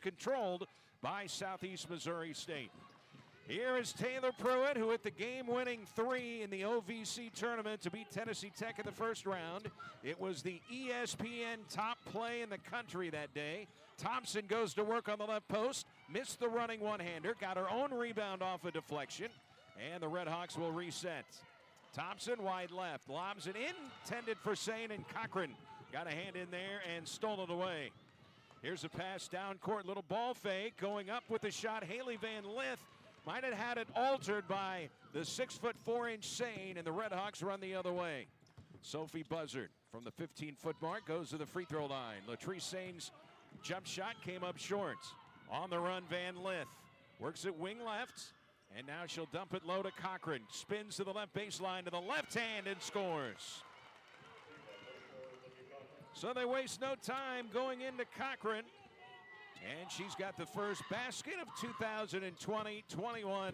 controlled by Southeast Missouri State. Here is Taylor Pruitt, who hit the game-winning three in the OVC tournament to beat Tennessee Tech in the first round. It was the ESPN top play in the country that day. Thompson goes to work on the left post, missed the running one-hander, got her own rebound off a deflection, and the Redhawks will reset. Thompson wide left, lobs it in, intended for Sane, and Cochran got a hand in there and stole it away. Here's a pass down court, little ball fake, going up with the shot. Haley Van Lith might have had it altered by the 6'4" Sane, and the Redhawks run the other way. Sophie Buzzard from the 15-foot mark goes to the free throw line. Latrice Sane's jump shot came up short. On the run, Van Lith works it wing left, and now she'll dump it low to Cochran. Spins to the left baseline to the left hand and scores. So they waste no time going into Cochran. And she's got the first basket of 2020-21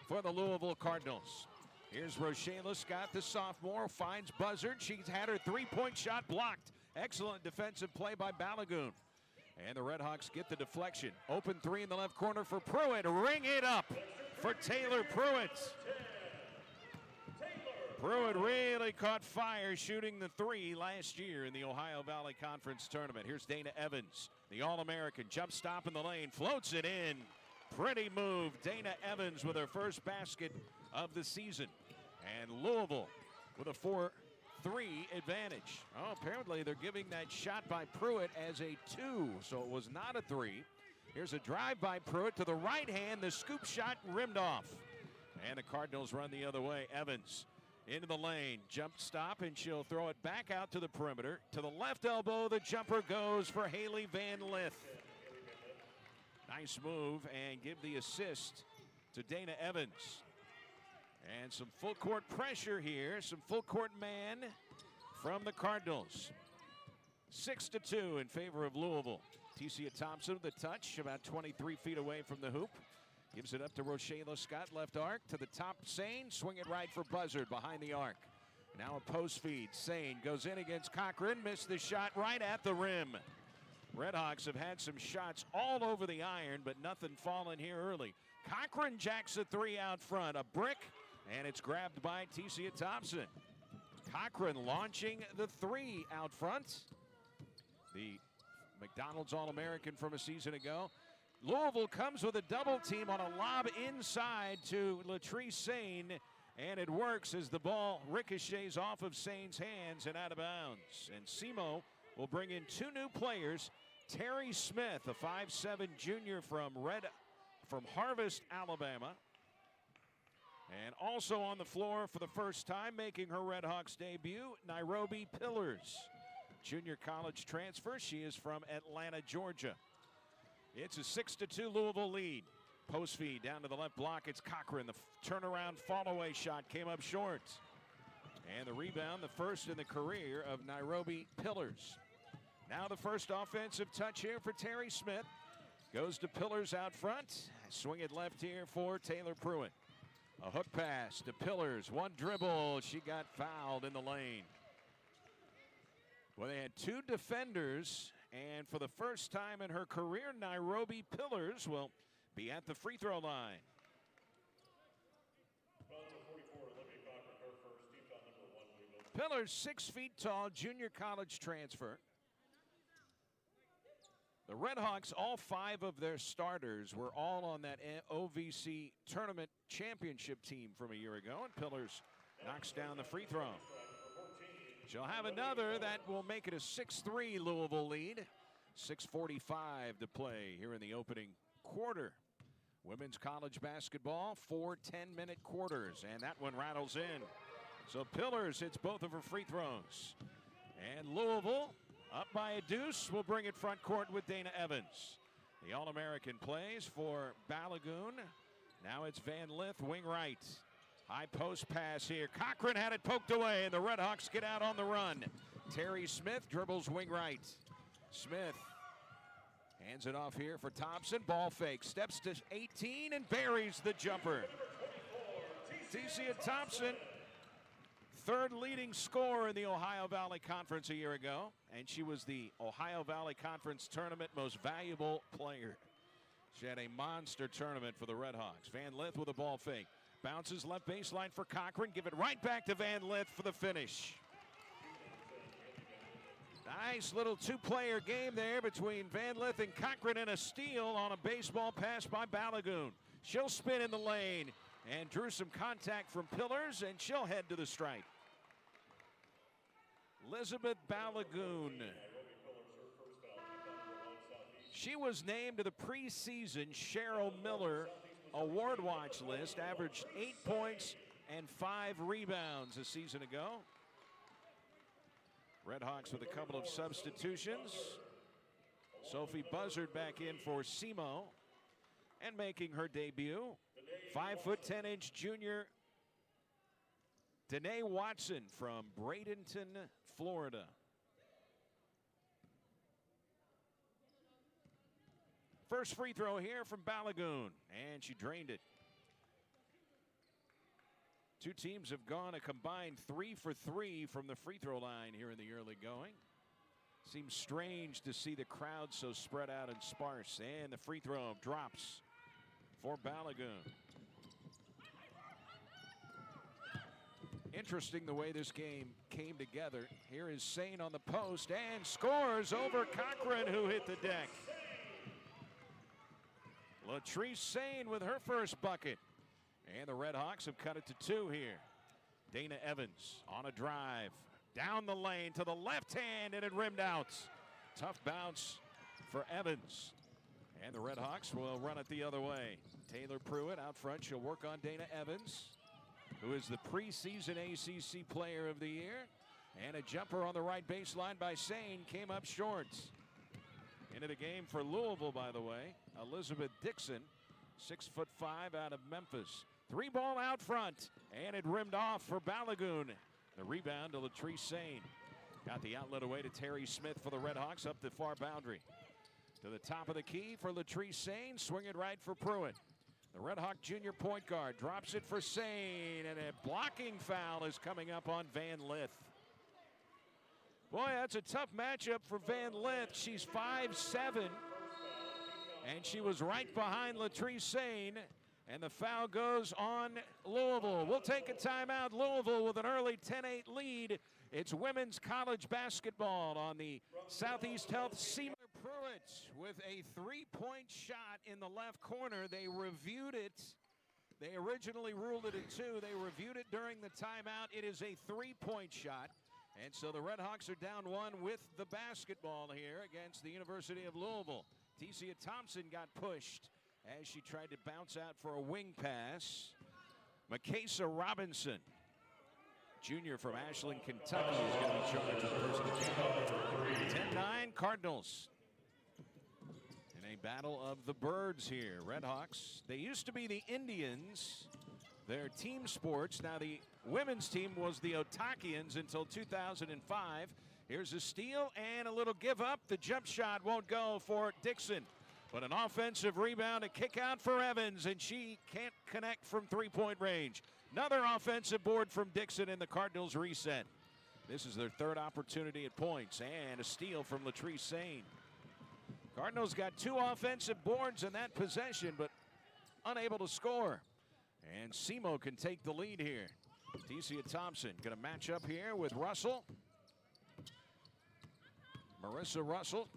for the Louisville Cardinals. Here's Rochela Scott, the sophomore, finds Buzzard. She's had her three-point shot blocked. Excellent defensive play by Balagoon. And the Redhawks get the deflection. Open three in the left corner for Pruitt. Ring it up for Taylor Pruitt. Pruitt really caught fire shooting the three last year in the Ohio Valley Conference Tournament. Here's Dana Evans, the All-American. Jump stop in the lane, floats it in. Pretty move. Dana Evans with her first basket of the season. And Louisville with a 4-3 advantage. Oh, apparently they're giving that shot by Pruitt as a 2, so it was not a 3. Here's a drive by Pruitt to the right hand. The scoop shot rimmed off. And the Cardinals run the other way. Evans into the lane, jump stop, and she'll throw it back out to the perimeter. To the left elbow, the jumper goes for Haley Van Lith. Nice move, and give the assist to Dana Evans. And some full court pressure here, some full court man from the Cardinals. 6-2 in favor of Louisville. Tecia Thompson with the touch, about 23 feet away from the hoop. Gives it up to Rochela Scott, left arc, to the top, Sane, swing it right for Buzzard behind the arc. Now a post feed, Sane goes in against Cochran, missed the shot right at the rim. Redhawks have had some shots all over the iron, but nothing falling here early. Cochran jacks a three out front, a brick, and it's grabbed by Tecia Thompson. Cochran launching the three out front. The McDonald's All-American from a season ago. Louisville comes with a double team on a lob inside to Latrice Sane, and it works as the ball ricochets off of Sane's hands and out of bounds. And SEMO will bring in two new players. Terry Smith, a 5'7" junior from Harvest, Alabama. And also on the floor for the first time, making her Redhawks debut, Nairobi Pillars. Junior college transfer. She is from Atlanta, Georgia. It's a 6-2 Louisville lead. Post feed down to the left block. It's Cochran. The turnaround fall-away shot came up short. And the rebound, the first in the career of Nairobi Pillars. Now the first offensive touch here for Terry Smith. Goes to Pillars out front. Swing it left here for Taylor Pruitt. A hook pass to Pillars. One dribble. She got fouled in the lane. Well, they had two defenders. And for the first time in her career, Nairobi Pillars will be at the free throw line. Pillars, 6 feet tall, junior college transfer. The Redhawks, all 5 of their starters were all on that OVC tournament championship team from a year ago, and Pillars knocks down the free throw. She'll have another that will make it a 6-3 Louisville lead. 6:45 to play here in the opening quarter. Women's college basketball, 4 10-minute quarters, and that one rattles in. So Pillars hits both of her free throws. And Louisville, up by a deuce, will bring it front court with Dana Evans. The All-American plays for Balagoon. Now it's Van Lith, wing right. High post pass here. Cochran had it poked away, and the Redhawks get out on the run. Terry Smith dribbles wing right. Smith hands it off here for Thompson. Ball fake. Steps to 18 and buries the jumper. Tecia Thompson, third leading scorer in the Ohio Valley Conference a year ago, and she was the Ohio Valley Conference Tournament most valuable player. She had a monster tournament for the Red Hawks. Van Lith with a ball fake. Bounces left baseline for Cochran. Give it right back to Van Lith for the finish. Nice little two-player game there between Van Lith and Cochran, and a steal on a baseball pass by Balagoon. She'll spin in the lane and drew some contact from Pillars, and she'll head to the stripe. Elizabeth Balagoon. She was named to the preseason Cheryl Miller award watch list, averaged 8 points and 5 rebounds a season ago. Red Hawks with a couple of substitutions. Sophie Buzzard back in for Simo, and making her debut, 5'10" junior Danae Watson from Bradenton, Florida. First free throw here from Balagoon, and she drained it. Two teams have gone a combined 3 for 3 from the free throw line here in the early going. Seems strange to see the crowd so spread out and sparse, and the free throw drops for Balagoon. Interesting the way this game came together. Here is Sane on the post and scores over Cochran, who hit the deck. Latrice Sane with her first bucket. And the Red Hawks have cut it to 2 here. Dana Evans on a drive. Down the lane to the left hand, and it rimmed out. Tough bounce for Evans. And the Red Hawks will run it the other way. Taylor Pruitt out front. She'll work on Dana Evans, who is the preseason ACC Player of the Year. And a jumper on the right baseline by Sane came up short. Into the game for Louisville, by the way, Elizabeth Dixon, 6'5" out of Memphis. 3-ball out front, and it rimmed off for Balagoon. The rebound to Latrice Sane. Got the outlet away to Terry Smith for the Red Hawks up the far boundary. To the top of the key for Latrice Sane, swing it right for Pruitt. The Red Hawk junior point guard drops it for Sane, and a blocking foul is coming up on Van Lith. Boy, that's a tough matchup for Van Lith. She's 5'7", and she was right behind Latrice Sane, and the foul goes on Louisville. We'll take a timeout. Louisville with an early 10-8 lead. It's women's college basketball on the Southeast Health Seymour. Pruitt with a 3-point shot in the left corner. They reviewed it. They originally ruled it a 2. They reviewed it during the timeout. It is a 3-point shot. And so the Red Hawks are down 1 with the basketball here against the University of Louisville. Tecia Thompson got pushed as she tried to bounce out for a wing pass. Makasa Robinson, junior from Ashland, Kentucky, is going to be charged with personal foul. 10-9 Cardinals. In a battle of the birds here. Red Hawks, they used to be the Indians. Their team sports. Now the women's team was the Otakians until 2005. Here's a steal and a little give up. The jump shot won't go for Dixon. But an offensive rebound, a kick out for Evans, and she can't connect from 3-point range. Another offensive board from Dixon, and the Cardinals reset. This is their 3rd opportunity at points, and a steal from Latrice Sane. Cardinals got 2 offensive boards in that possession, but unable to score. And Simo can take the lead here. Tecia Thompson going to match up here with Russell. Marissa Russell.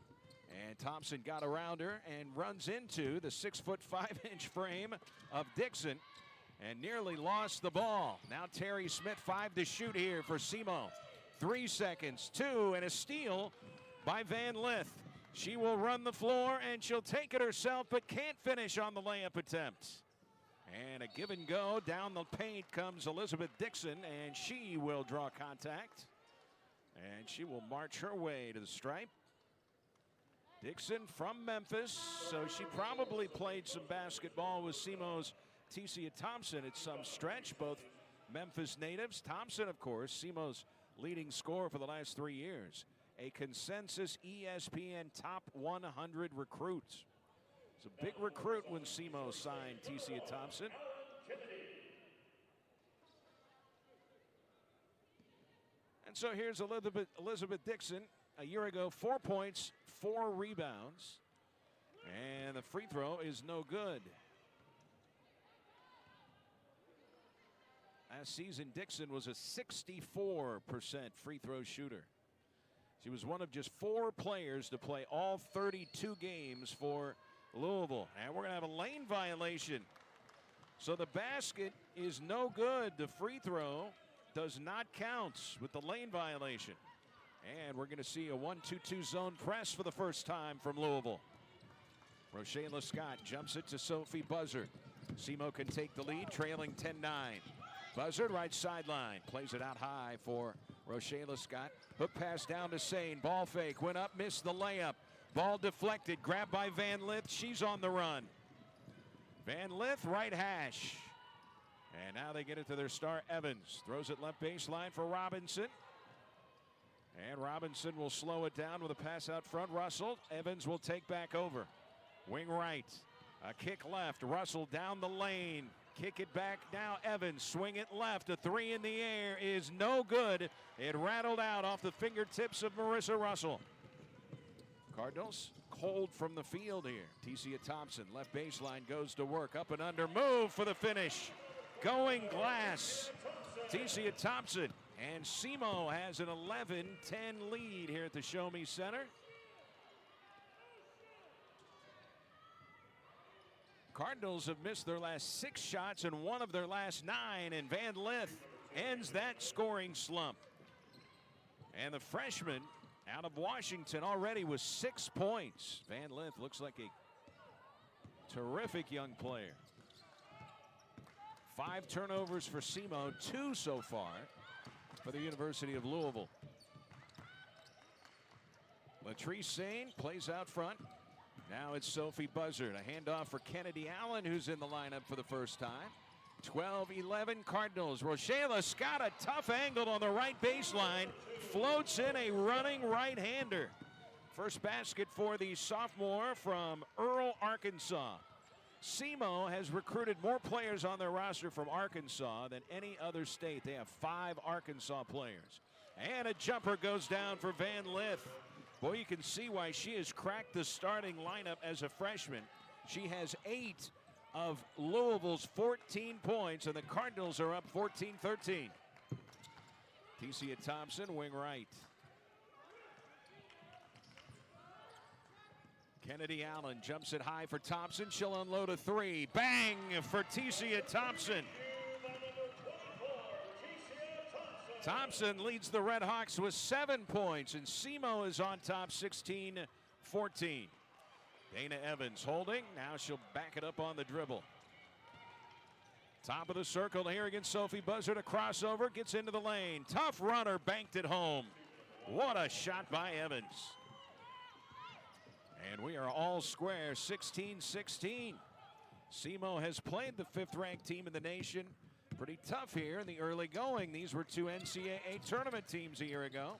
And Thompson got around her and runs into the 6'5" frame of Dixon and nearly lost the ball. Now Terry Smith, 5 to shoot here for Simo. 3 seconds, 2, and a steal by Van Lith. She will run the floor and she'll take it herself, but can't finish on the layup attempt. And a give and go. Down the paint comes Elizabeth Dixon, and she will draw contact. And she will march her way to the stripe. Dixon from Memphis, so she probably played some basketball with Simo's Tecia Thompson at some stretch, both Memphis natives. Thompson, of course, Simo's leading scorer for the last 3 years. A consensus ESPN top 100 recruit. It's a big recruit when Simo signed Tecia Thompson. And so here's Elizabeth Dixon. A year ago, 4 points, 4 rebounds. And the free throw is no good. Last season, Dixon was a 64% free throw shooter. She was one of just 4 players to play all 32 games for Louisville. And we're going to have a lane violation. So the basket is no good. The free throw does not count with the lane violation. And we're going to see a 1-2-2 zone press for the first time from Louisville. Rochella Scott jumps it to Sophie Buzzard. Simo can take the lead, trailing 10-9. Buzzard, right sideline, plays it out high for Rochella Scott. Hook pass down to Sane. Ball fake, went up, missed the layup. Ball deflected, grabbed by Van Lith. She's on the run. Van Lith, right hash. And now they get it to their star, Evans. Throws it left baseline for Robinson. And Robinson will slow it down with a pass out front. Russell, Evans will take back over. Wing right, a kick left. Russell down the lane. Kick it back now, Evans, swing it left. A 3 in the air is no good. It rattled out off the fingertips of Marissa Russell. Cardinals cold from the field here. Tecia Thompson, left baseline, goes to work. Up and under, move for the finish. Going glass. Tecia Thompson. And Simo has an 11-10 lead here at the Show Me Center. Cardinals have missed their last 6 shots and one of their last 9, and Van Lith ends that scoring slump. And the freshman out of Washington already with 6 points. Van Lith looks like a terrific young player. 5 turnovers for Simo, 2 so far for the University of Louisville. Latrice Sane plays out front. Now it's Sophie Buzzard. A handoff for Kennedy Allen, who's in the lineup for the first time. 12-11 Cardinals. Rochella Scott, a tough angle on the right baseline. Floats in a running right-hander. First basket for the sophomore from Earle, Arkansas. Simo has recruited more players on their roster from Arkansas than any other state. They have 5 Arkansas players. And a jumper goes down for Van Lith. Boy, you can see why she has cracked the starting lineup as a freshman. She has 8 of Louisville's 14 points, and the Cardinals are up 14-13. Tecia Thompson, wing right. Kennedy Allen jumps it high for Thompson. She'll unload a 3. Bang for Tecia Thompson. Thompson leads the Red Hawks with 7 points, and Simo is on top 16-14. Dana Evans holding. Now she'll back it up on the dribble. Top of the circle here against Sophie Buzzard. A crossover, gets into the lane. Tough runner, banked it home. What a shot by Evans. And we are all square, 16-16. Simo has played the 5th-ranked team in the nation. Pretty tough here in the early going. These were 2 NCAA tournament teams a year ago.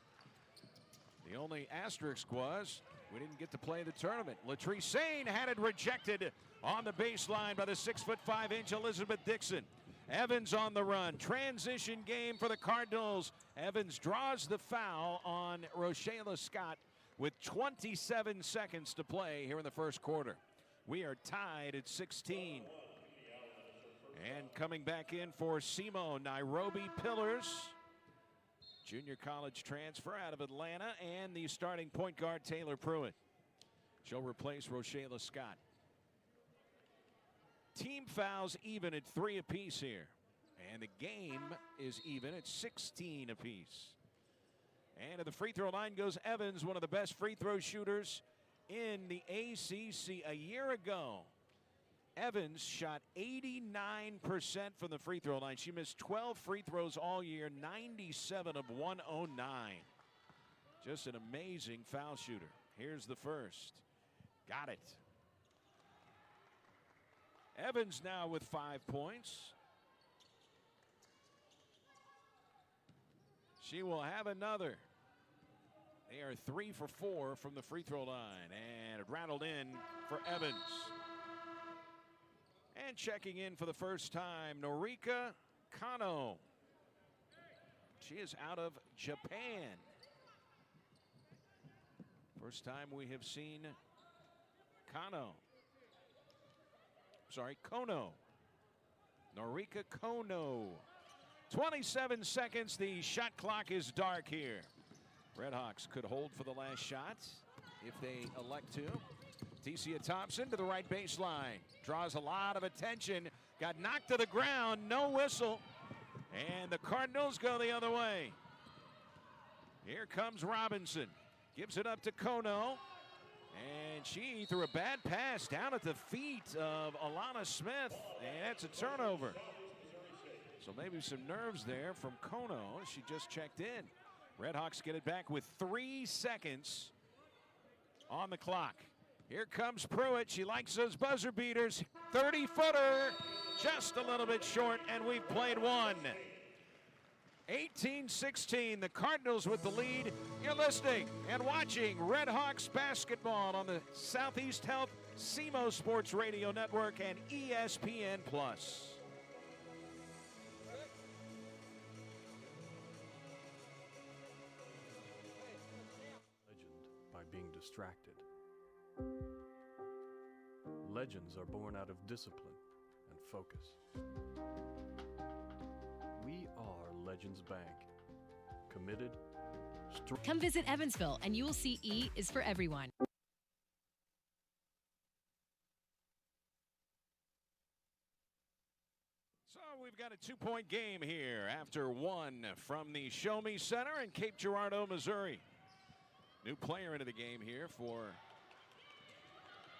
The only asterisk was we didn't get to play the tournament. Latrice Sane had it rejected on the baseline by the 6'5" Elizabeth Dixon. Evans on the run. Transition game for the Cardinals. Evans draws the foul on Rochella Scott with 27 seconds to play here in the first quarter. We are tied at 16. And coming back in for Simo, Nairobi Pillars, junior college transfer out of Atlanta, and the starting point guard Taylor Pruitt. She'll replace Rochella Scott. Team fouls even at 3 apiece here. And the game is even at 16 apiece. And to the free throw line goes Evans, one of the best free throw shooters in the ACC. A year ago, Evans shot 89% from the free throw line. She missed 12 free throws all year, 97 of 109. Just an amazing foul shooter. Here's the first. Got it. Evans now with 5 points. She will have another. They are 3 for 4 from the free throw line, and it rattled in for Evans. And checking in for the first time, Norika Kano. She is out of Japan. First time we have seen Kono. Norika Kono. 27 seconds. The shot clock is dark here. Redhawks could hold for the last shot if they elect to. Tecia Thompson to the right baseline. Draws a lot of attention. Got knocked to the ground. No whistle. And the Cardinals go the other way. Here comes Robinson. Gives it up to Kono. And she threw a bad pass down at the feet of Alana Smith. And it's a turnover. So maybe some nerves there from Kono. She just checked in. Redhawks get it back with 3 seconds on the clock. Here comes Pruitt. She likes those buzzer beaters. 30-footer. Just a little bit short, and we've played one. 18-16, the Cardinals with the lead. You're listening and watching Redhawks basketball on the Southeast Health SEMO Sports Radio Network and ESPN+. Legend by being distracted. Legends are born out of discipline and focus. We are Legends Bank. Committed. Come visit Evansville and you will see E is for everyone. So we've got a 2-point game here after one from the Show Me Center in Cape Girardeau, Missouri. New player into the game here for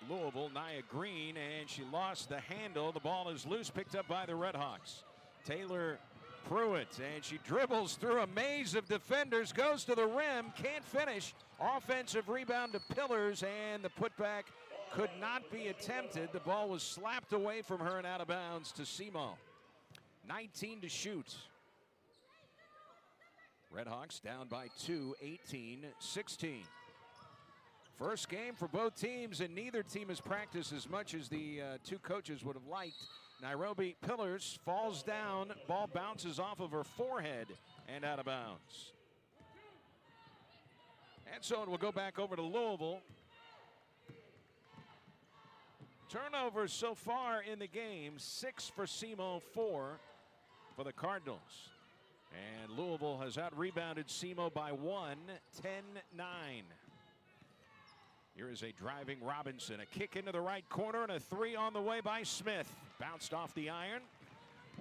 Louisville, Nia Green, and she lost the handle. The ball is loose, picked up by the Redhawks. Taylor Pruitt, and she dribbles through a maze of defenders, goes to the rim, can't finish. Offensive rebound to Pillars, and the putback could not be attempted. The ball was slapped away from her and out of bounds to Simo. 19 to shoot. Redhawks down by 2, 18-16. First game for both teams, and neither team has practiced as much as the two coaches would have liked. Nairobi Pillars falls down, ball bounces off of her forehead and out of bounds. And so it will go back over to Louisville. Turnovers so far in the game, 6 for SEMO, 4 for the Cardinals. And Louisville has out-rebounded SEMO by 1, 10-9. Here is a driving Robinson, a kick into the right corner, and a 3 on the way by Smith. Bounced off the iron.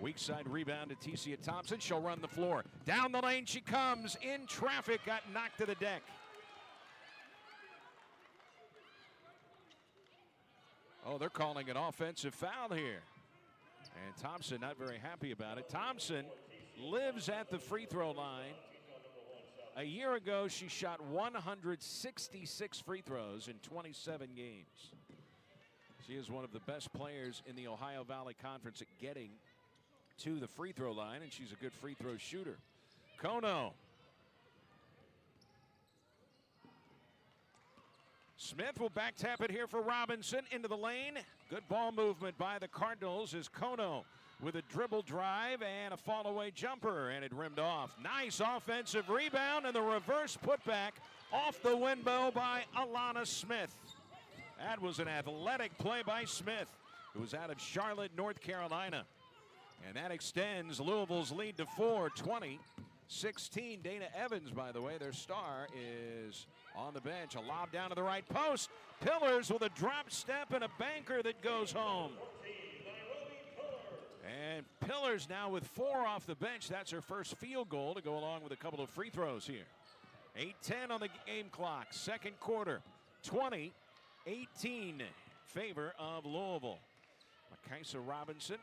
Weak side rebound to Tecia Thompson. She'll run the floor. Down the lane she comes. In traffic, got knocked to the deck. Oh, they're calling an offensive foul here. And Thompson not very happy about it. Thompson lives at the free throw line. A year ago, she shot 166 free throws in 27 games. She is one of the best players in the Ohio Valley Conference at getting to the free throw line, and she's a good free throw shooter. Kono. Smith will back tap it here for Robinson into the lane. Good ball movement by the Cardinals as Kono with a dribble drive and a fall away jumper, and it rimmed off. Nice offensive rebound and the reverse putback off the window by Alana Smith. That was an athletic play by Smith, who was out of Charlotte, North Carolina. And that extends Louisville's lead to 4, 20-16. Dana Evans, by the way, their star, is on the bench. A lob down to the right post. Pillars with a drop step and a banker that goes home. And Pillars now with 4 off the bench. That's her first field goal to go along with a couple of free throws here. 8:10 on the game clock. Second quarter. 20-18 favor of Louisville. Makaisa Robinson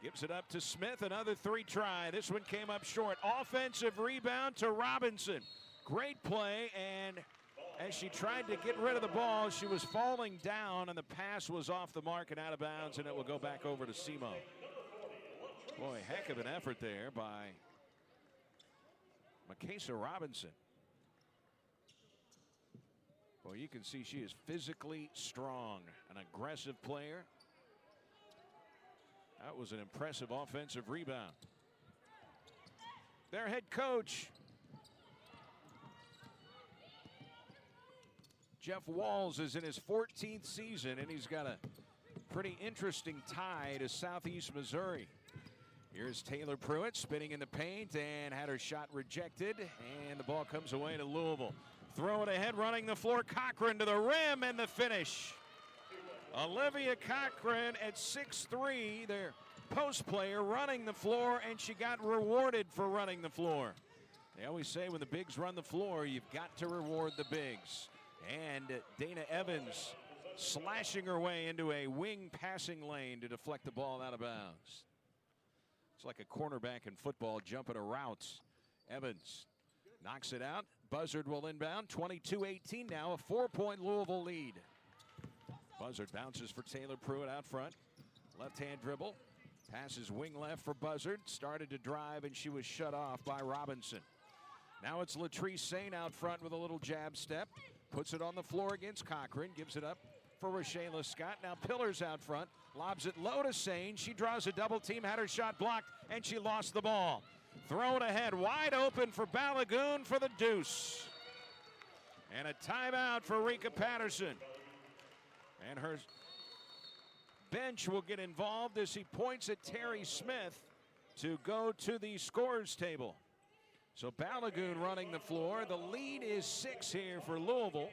gives it up to Smith. Another 3 try. This one came up short. Offensive rebound to Robinson. Great play, and as she tried to get rid of the ball, she was falling down, and the pass was off the mark and out of bounds, and it will go back over to SEMO. Boy, heck of an effort there by Makaisa Robinson. Boy, you can see she is physically strong, an aggressive player. That was an impressive offensive rebound. Their head coach, Jeff Walls is in his 14th season, and he's got a pretty interesting tie to Southeast Missouri. Here's Taylor Pruitt spinning in the paint and had her shot rejected, and the ball comes away to Louisville. Throw it ahead, running the floor, Cochran to the rim, and the finish. Olivia Cochran at 6'3", their post player, running the floor, and she got rewarded for running the floor. They always say when the bigs run the floor, you've got to reward the bigs. And Dana Evans slashing her way into a wing passing lane to deflect the ball out of bounds. It's like a cornerback in football jumping a route. Evans knocks it out. Buzzard will inbound. 22-18 now, a 4-point Louisville lead. Buzzard bounces for Taylor Pruitt out front. Left-hand dribble. Passes wing left for Buzzard. Started to drive, and she was shut off by Robinson. Now it's Latrice Sane out front with a little jab step. Puts it on the floor against Cochran. Gives it up for Rochela Scott. Now Pillars out front. Lobs it low to Sane. She draws a double team. Had her shot blocked, and she lost the ball. Throw it ahead. Wide open for Balagoon for the deuce. And a timeout for Rika Patterson. And her bench will get involved as he points at Terry Smith to go to the scorers table. So Balagoon running the floor. The lead is 6 here for Louisville,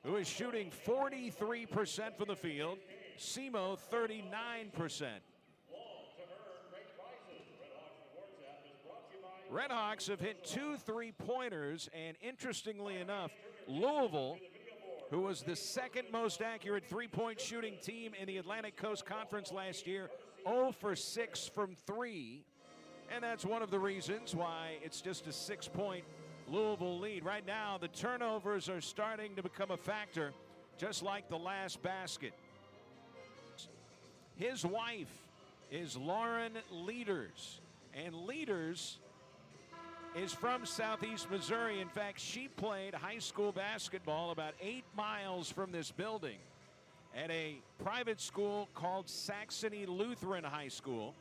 who is shooting 43% from the field. SEMO 39%. Redhawks have hit 2 3-pointers, and interestingly enough, Louisville, who was the second most accurate three-point shooting team in the Atlantic Coast Conference last year, 0 for 6 from 3. And that's one of the reasons why it's just a 6-point Louisville lead. Right now, the turnovers are starting to become a factor, just like the last basket. His wife is Lauren Leaders, and Leaders is from Southeast Missouri. In fact, she played high school basketball about 8 miles from this building at a private school called Saxony Lutheran High School.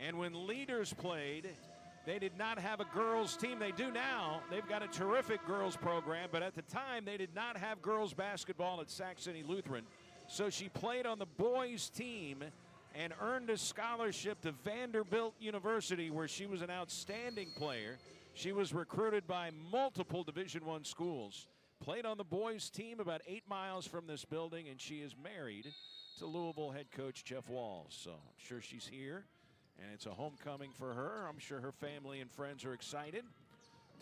And when Leaders played, they did not have a girls team. They do now. They've got a terrific girls program, but at the time they did not have girls basketball at Saxony Lutheran. So she played on the boys team and earned a scholarship to Vanderbilt University, where she was an outstanding player. She was recruited by multiple Division I schools. Played on the boys team about 8 miles from this building, and she is married to Louisville head coach Jeff Walls. So I'm sure she's here, and it's a homecoming for her. I'm sure her family and friends are excited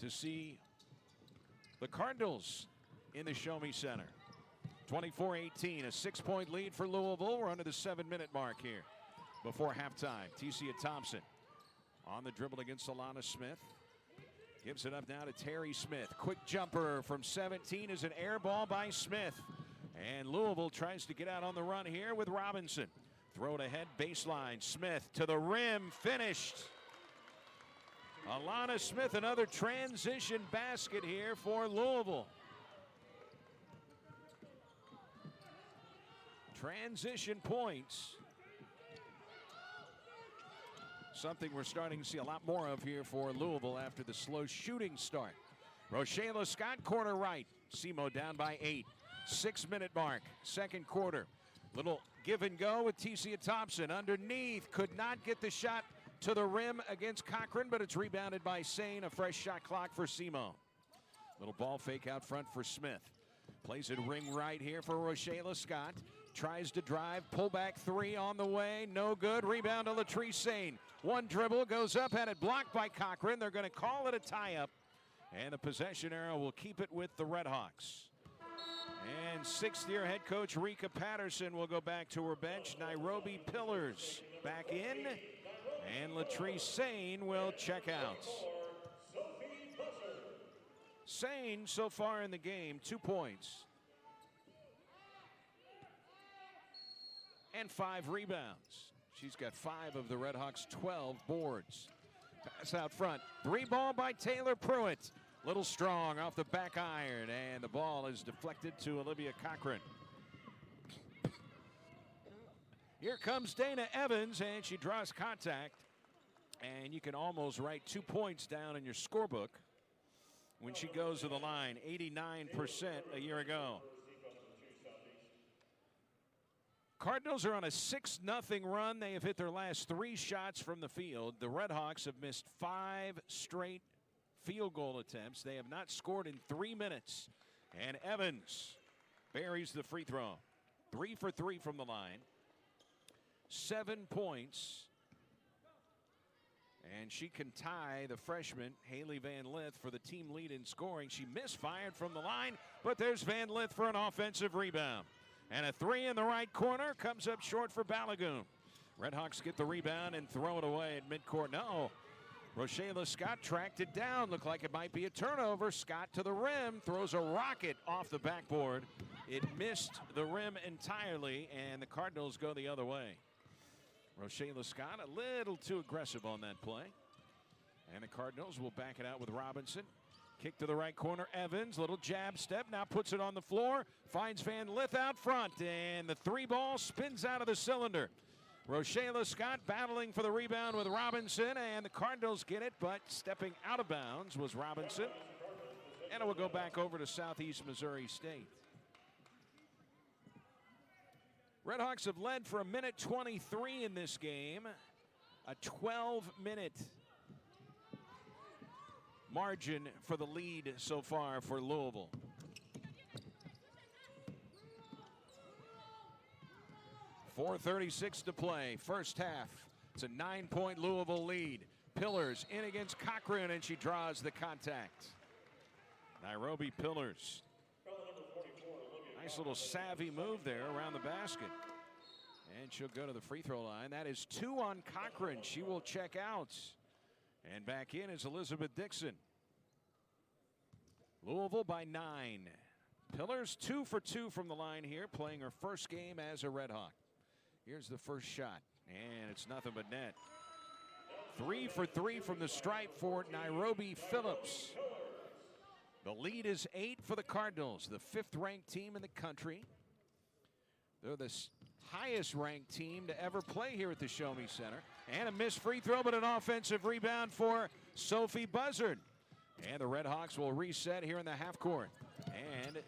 to see the Cardinals in the Show Me Center. 24-18, a 6-point lead for Louisville. We're under the 7-minute mark here before halftime. Tecia Thompson on the dribble against Alana Smith. Gives it up now to Terry Smith. Quick jumper from 17 is an air ball by Smith. And Louisville tries to get out on the run here with Robinson. Throw it ahead, baseline. Smith to the rim, finished. Alana Smith, another transition basket here for Louisville. Transition points. Something we're starting to see a lot more of here for Louisville after the slow shooting start. Rochela Scott, corner right. SEMO down by 8. 6-minute mark, second quarter. Little give and go with Tecia Thompson. Underneath, could not get the shot to the rim against Cochran, but it's rebounded by Sane. A fresh shot clock for SEMO. Little ball fake out front for Smith. Plays it ring right here for Rochela Scott. Tries to drive, pull back 3 on the way, no good. Rebound to Latrice Sane. One dribble, goes up, had it blocked by Cochran. They're going to call it a tie-up, and the possession arrow will keep it with the Redhawks. And 6th-year head coach Rika Patterson will go back to her bench. Nairobi Pillars back in, and Latrice Sane will check out. Sane so far in the game, 2 points. And 5 rebounds. She's got 5 of the Redhawks' 12 boards. Pass out front. 3 ball by Taylor Pruitt. Little strong off the back iron, and the ball is deflected to Olivia Cochran. Here comes Dana Evans, and she draws contact. And you can almost write 2 points down in your scorebook when she goes to the line, 89% a year ago. Cardinals are on a 6-0 run. They have hit their last 3 shots from the field. The Redhawks have missed 5 straight field goal attempts. They have not scored in 3 minutes. And Evans buries the free throw. 3 for 3 from the line. 7 points. And she can tie the freshman, Haley Van Lith, for the team lead in scoring. She misfired from the line, but there's Van Lith for an offensive rebound. And a 3 in the right corner comes up short for Balagoon. Redhawks get the rebound and throw it away at midcourt. No, Rochela Scott tracked it down. Looked like it might be a turnover. Scott to the rim, throws a rocket off the backboard. It missed the rim entirely, and the Cardinals go the other way. Rochela Scott a little too aggressive on that play. And the Cardinals will back it out with Robinson. Kick to the right corner, Evans, little jab step, now puts it on the floor, finds Van Lith out front, and the 3 ball spins out of the cylinder. Rochela Scott battling for the rebound with Robinson, and the Cardinals get it, but stepping out of bounds was Robinson. And it will go back over to Southeast Missouri State. Redhawks have led for 1:23 in this game, a 12-minute margin for the lead so far for Louisville. .436 to play, first half. It's a 9-point Louisville lead. Pillars in against Cochran, and she draws the contact. Nairobi Pillars. Nice little savvy move there around the basket. And she'll go to the free throw line. That is 2 on Cochran. She will check out. And back in is Elizabeth Dixon. Louisville by 9. Pillars 2 for 2 from the line here, playing her first game as a Redhawk. Here's the first shot, and it's nothing but net. 3 for 3 from the stripe for Nairobi Phillips. The lead is 8 for the Cardinals, the 5th-ranked team in the country. They're the highest-ranked team to ever play here at the Show Me Center. And a missed free throw, but an offensive rebound for Sophie Buzzard. And the Redhawks will reset here in the half court. And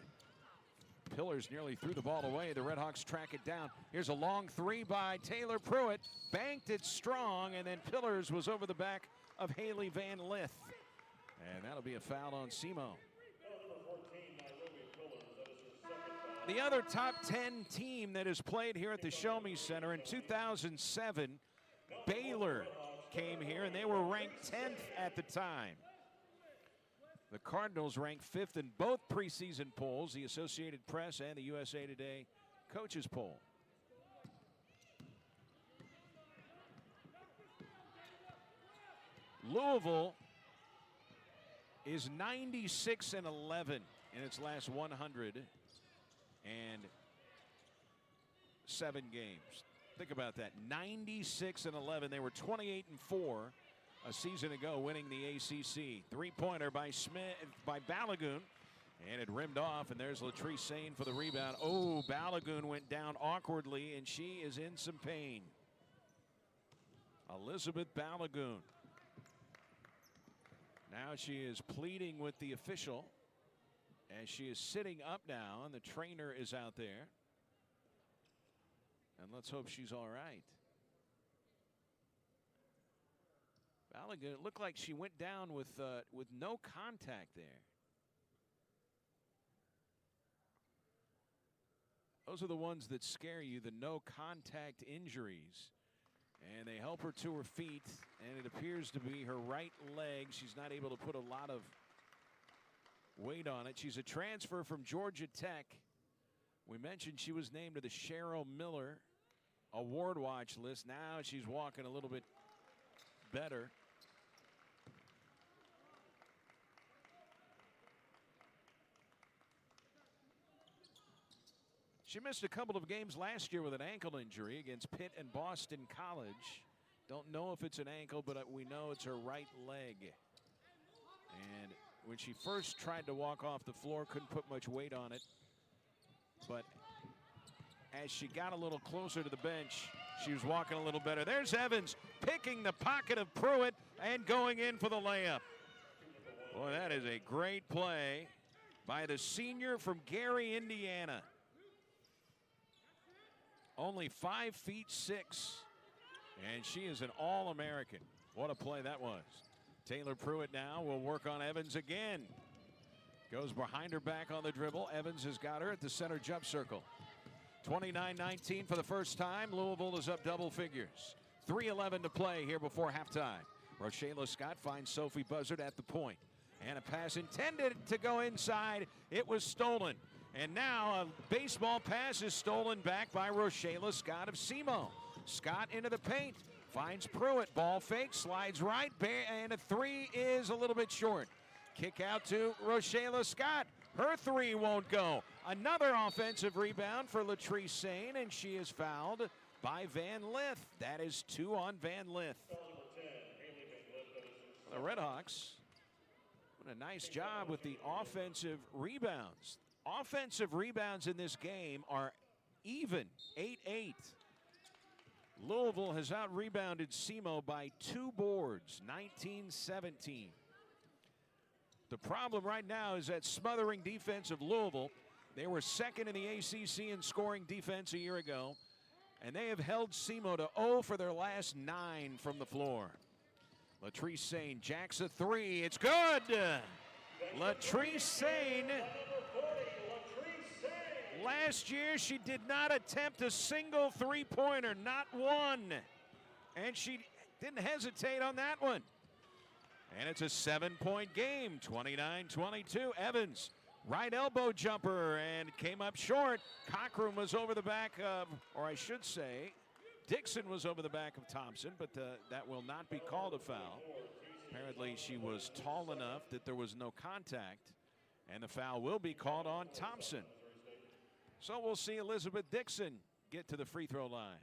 Pillars nearly threw the ball away. The Redhawks track it down. Here's a long 3 by Taylor Pruitt. Banked it strong, and then Pillars was over the back of Haley Van Lith. And that'll be a foul on Simo. The other top 10 team that has played here at the Show Me Center in 2007, Baylor came here, and they were ranked 10th at the time. The Cardinals ranked 5th in both preseason polls, the Associated Press and the USA Today coaches poll. Louisville is 96-11 in its last 107 games. Think about that, 96-11. They were 28-4 a season ago, winning the ACC. 3-pointer by Balagoon, and it rimmed off, and there's Latrice Sane for the rebound. Oh, Balagoon went down awkwardly, and she is in some pain. Elizabeth Balagoon. Now she is pleading with the official as she is sitting up now, and the trainer is out there. And let's hope she's all right. Balagoon, it looked like she went down with no contact there. Those are the ones that scare you, the no contact injuries. And they help her to her feet, and it appears to be her right leg. She's not able to put a lot of weight on it. She's a transfer from Georgia Tech. We mentioned she was named to the Cheryl Miller Award Watch list. Now she's walking a little bit better. She missed a couple of games last year with an ankle injury against Pitt and Boston College. Don't know if it's an ankle, but we know it's her right leg. And when she first tried to walk off the floor, couldn't put much weight on it. But as she got a little closer to the bench, she was walking a little better. There's Evans picking the pocket of Pruitt and going in for the layup. Boy, that is a great play by the senior from Gary, Indiana. Only 5'6", and she is an All-American. What a play that was. Taylor Pruitt now will work on Evans again. Goes behind her back on the dribble. Evans has got her at the center jump circle. 29-19 for the first time. Louisville is up double figures. 3:11 to play here before halftime. Rochela Scott finds Sophie Buzzard at the point. And a pass intended to go inside. It was stolen. And now a baseball pass is stolen back by Rochela Scott of SEMO. Scott into the paint. Finds Pruitt. Ball fake. Slides right. And a three is a little bit short. Kick out to Rochela Scott. Her three won't go. Another offensive rebound for Latrice Sane, and she is fouled by Van Lith. That is 2 on Van Lith. The Redhawks doing a nice job with the offensive rebounds. Offensive rebounds in this game are even, 8-8. Louisville has out-rebounded SEMO by 2 boards, 19-17. The problem right now is that smothering defense of Louisville. They were second in the ACC in scoring defense a year ago, and they have held SEMO to 0 for their last 9 from the floor. Latrice Sane jacks a three. It's good. Latrice Sane. Last year, she did not attempt a single three-pointer, not one. And she didn't hesitate on that one. And it's a 7-point game, 29-22. Evans, right elbow jumper, and it came up short. Cochran was over the back of, or I should say, Dixon was over the back of Thompson, but that will not be called a foul. Apparently she was tall enough that there was no contact, and the foul will be called on Thompson. So we'll see Elizabeth Dixon get to the free throw line.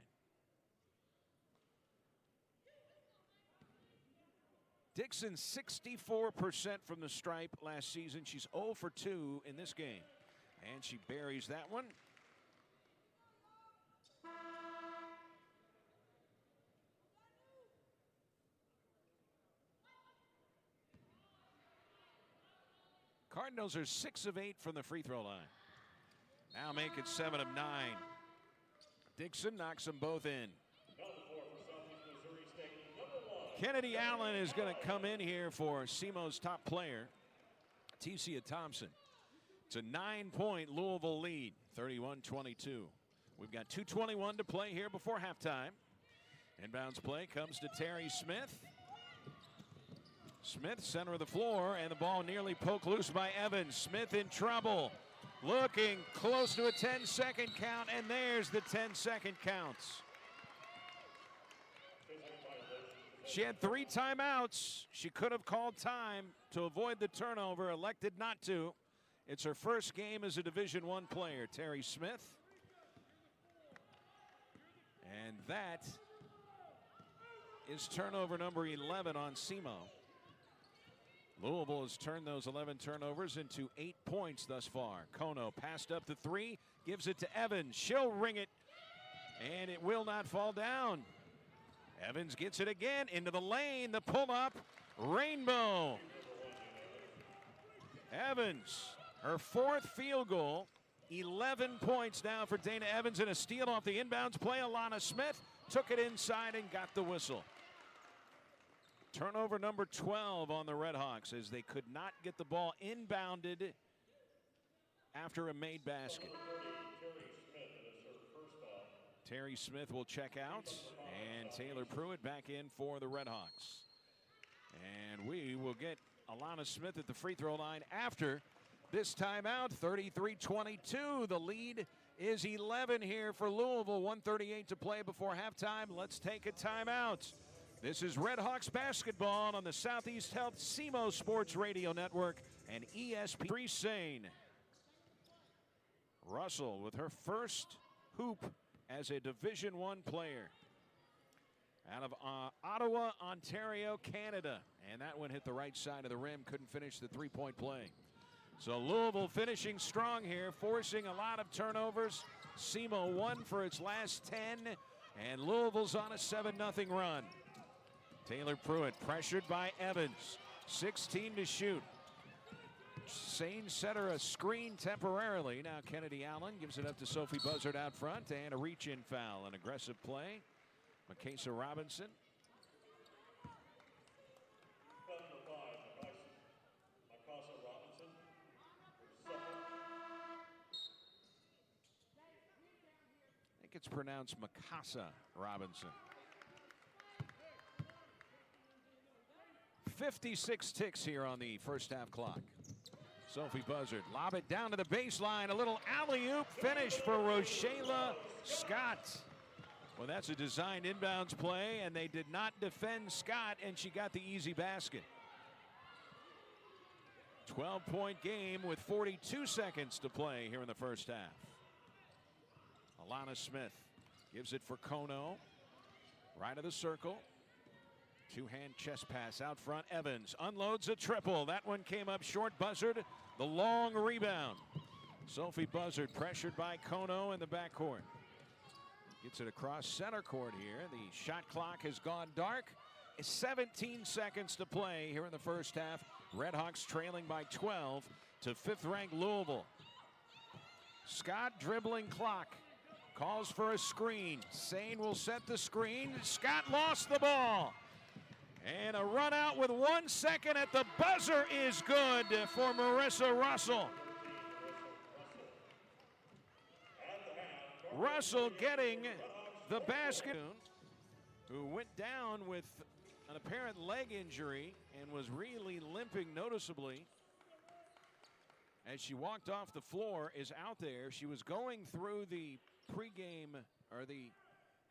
Dixon 64% from the stripe last season. She's 0 for 2 in this game. And she buries that one. Cardinals are 6 of 8 from the free throw line. Now make it 7 of 9. Dixon knocks them both in. Kennedy Allen is going to come in here for SEMO's top player, Tecia Thompson. It's a 9-point Louisville lead, 31-22. We've got 2:21 to play here before halftime. Inbounds play comes to Terry Smith. Smith, center of the floor, and the ball nearly poked loose by Evans. Smith in trouble. Looking close to a 10-second count, and there's the 10-second counts. She had 3 timeouts. She could have called time to avoid the turnover, elected not to. It's her first game as a Division I player, Terry Smith. And that is turnover number 11 on SEMO. Louisville has turned those 11 turnovers into 8 points thus far. Kono passed up the 3, gives it to Evans. She'll ring it, and it will not fall down. Evans gets it again into the lane. The pull-up, rainbow. Evans, her 4th field goal. 11 points now for Dana Evans, and a steal off the inbounds play. Alana Smith took it inside and got the whistle. Turnover number 12 on the Redhawks as they could not get the ball inbounded after a made basket. Terry Smith will check out, and Taylor Pruitt back in for the Redhawks. And we will get Alana Smith at the free throw line after this timeout. 33-22. The lead is 11 here for Louisville. 1:38 to play before halftime. Let's take a timeout. This is Redhawks basketball on the Southeast Health SEMO Sports Radio Network and ESPN. Sane. Russell with her first hoop as a Division I player out of Ottawa, Ontario, Canada. And that one hit the right side of the rim, couldn't finish the three-point play. So Louisville finishing strong here, forcing a lot of turnovers. SEMO won for its last 10, and Louisville's on a 7-0 run. Taylor Pruitt pressured by Evans. 16 to shoot. Sane set her a screen temporarily. Now Kennedy Allen gives it up to Sophie Buzzard out front, and a reach-in foul. An aggressive play. Makasa Robinson. I think it's pronounced Makasa Robinson. 56 ticks here on the first half clock. Sophie Buzzard lob it down to the baseline. A little alley-oop finish for Rochela Scott. Well, that's a designed inbounds play, and they did not defend Scott, and she got the easy basket. 12-point game with 42 seconds to play here in the first half. Alana Smith gives it for Kono. Right of the circle. Two-hand chest pass out front. Evans unloads a triple. That one came up short. Buzzard, the long rebound. Sophie Buzzard pressured by Kono in the backcourt. Gets it across center court here. The shot clock has gone dark. 17 seconds to play here in the first half. Redhawks trailing by 12 to fifth-ranked Louisville. Scott dribbling clock. Calls for a screen. Sane will set the screen. Scott lost the ball. And a run out with 1 second at the buzzer is good for Marissa Russell. Russell getting the basket, who went down with an apparent leg injury and was really limping noticeably as she walked off the floor, is out there. She was going through the pregame or the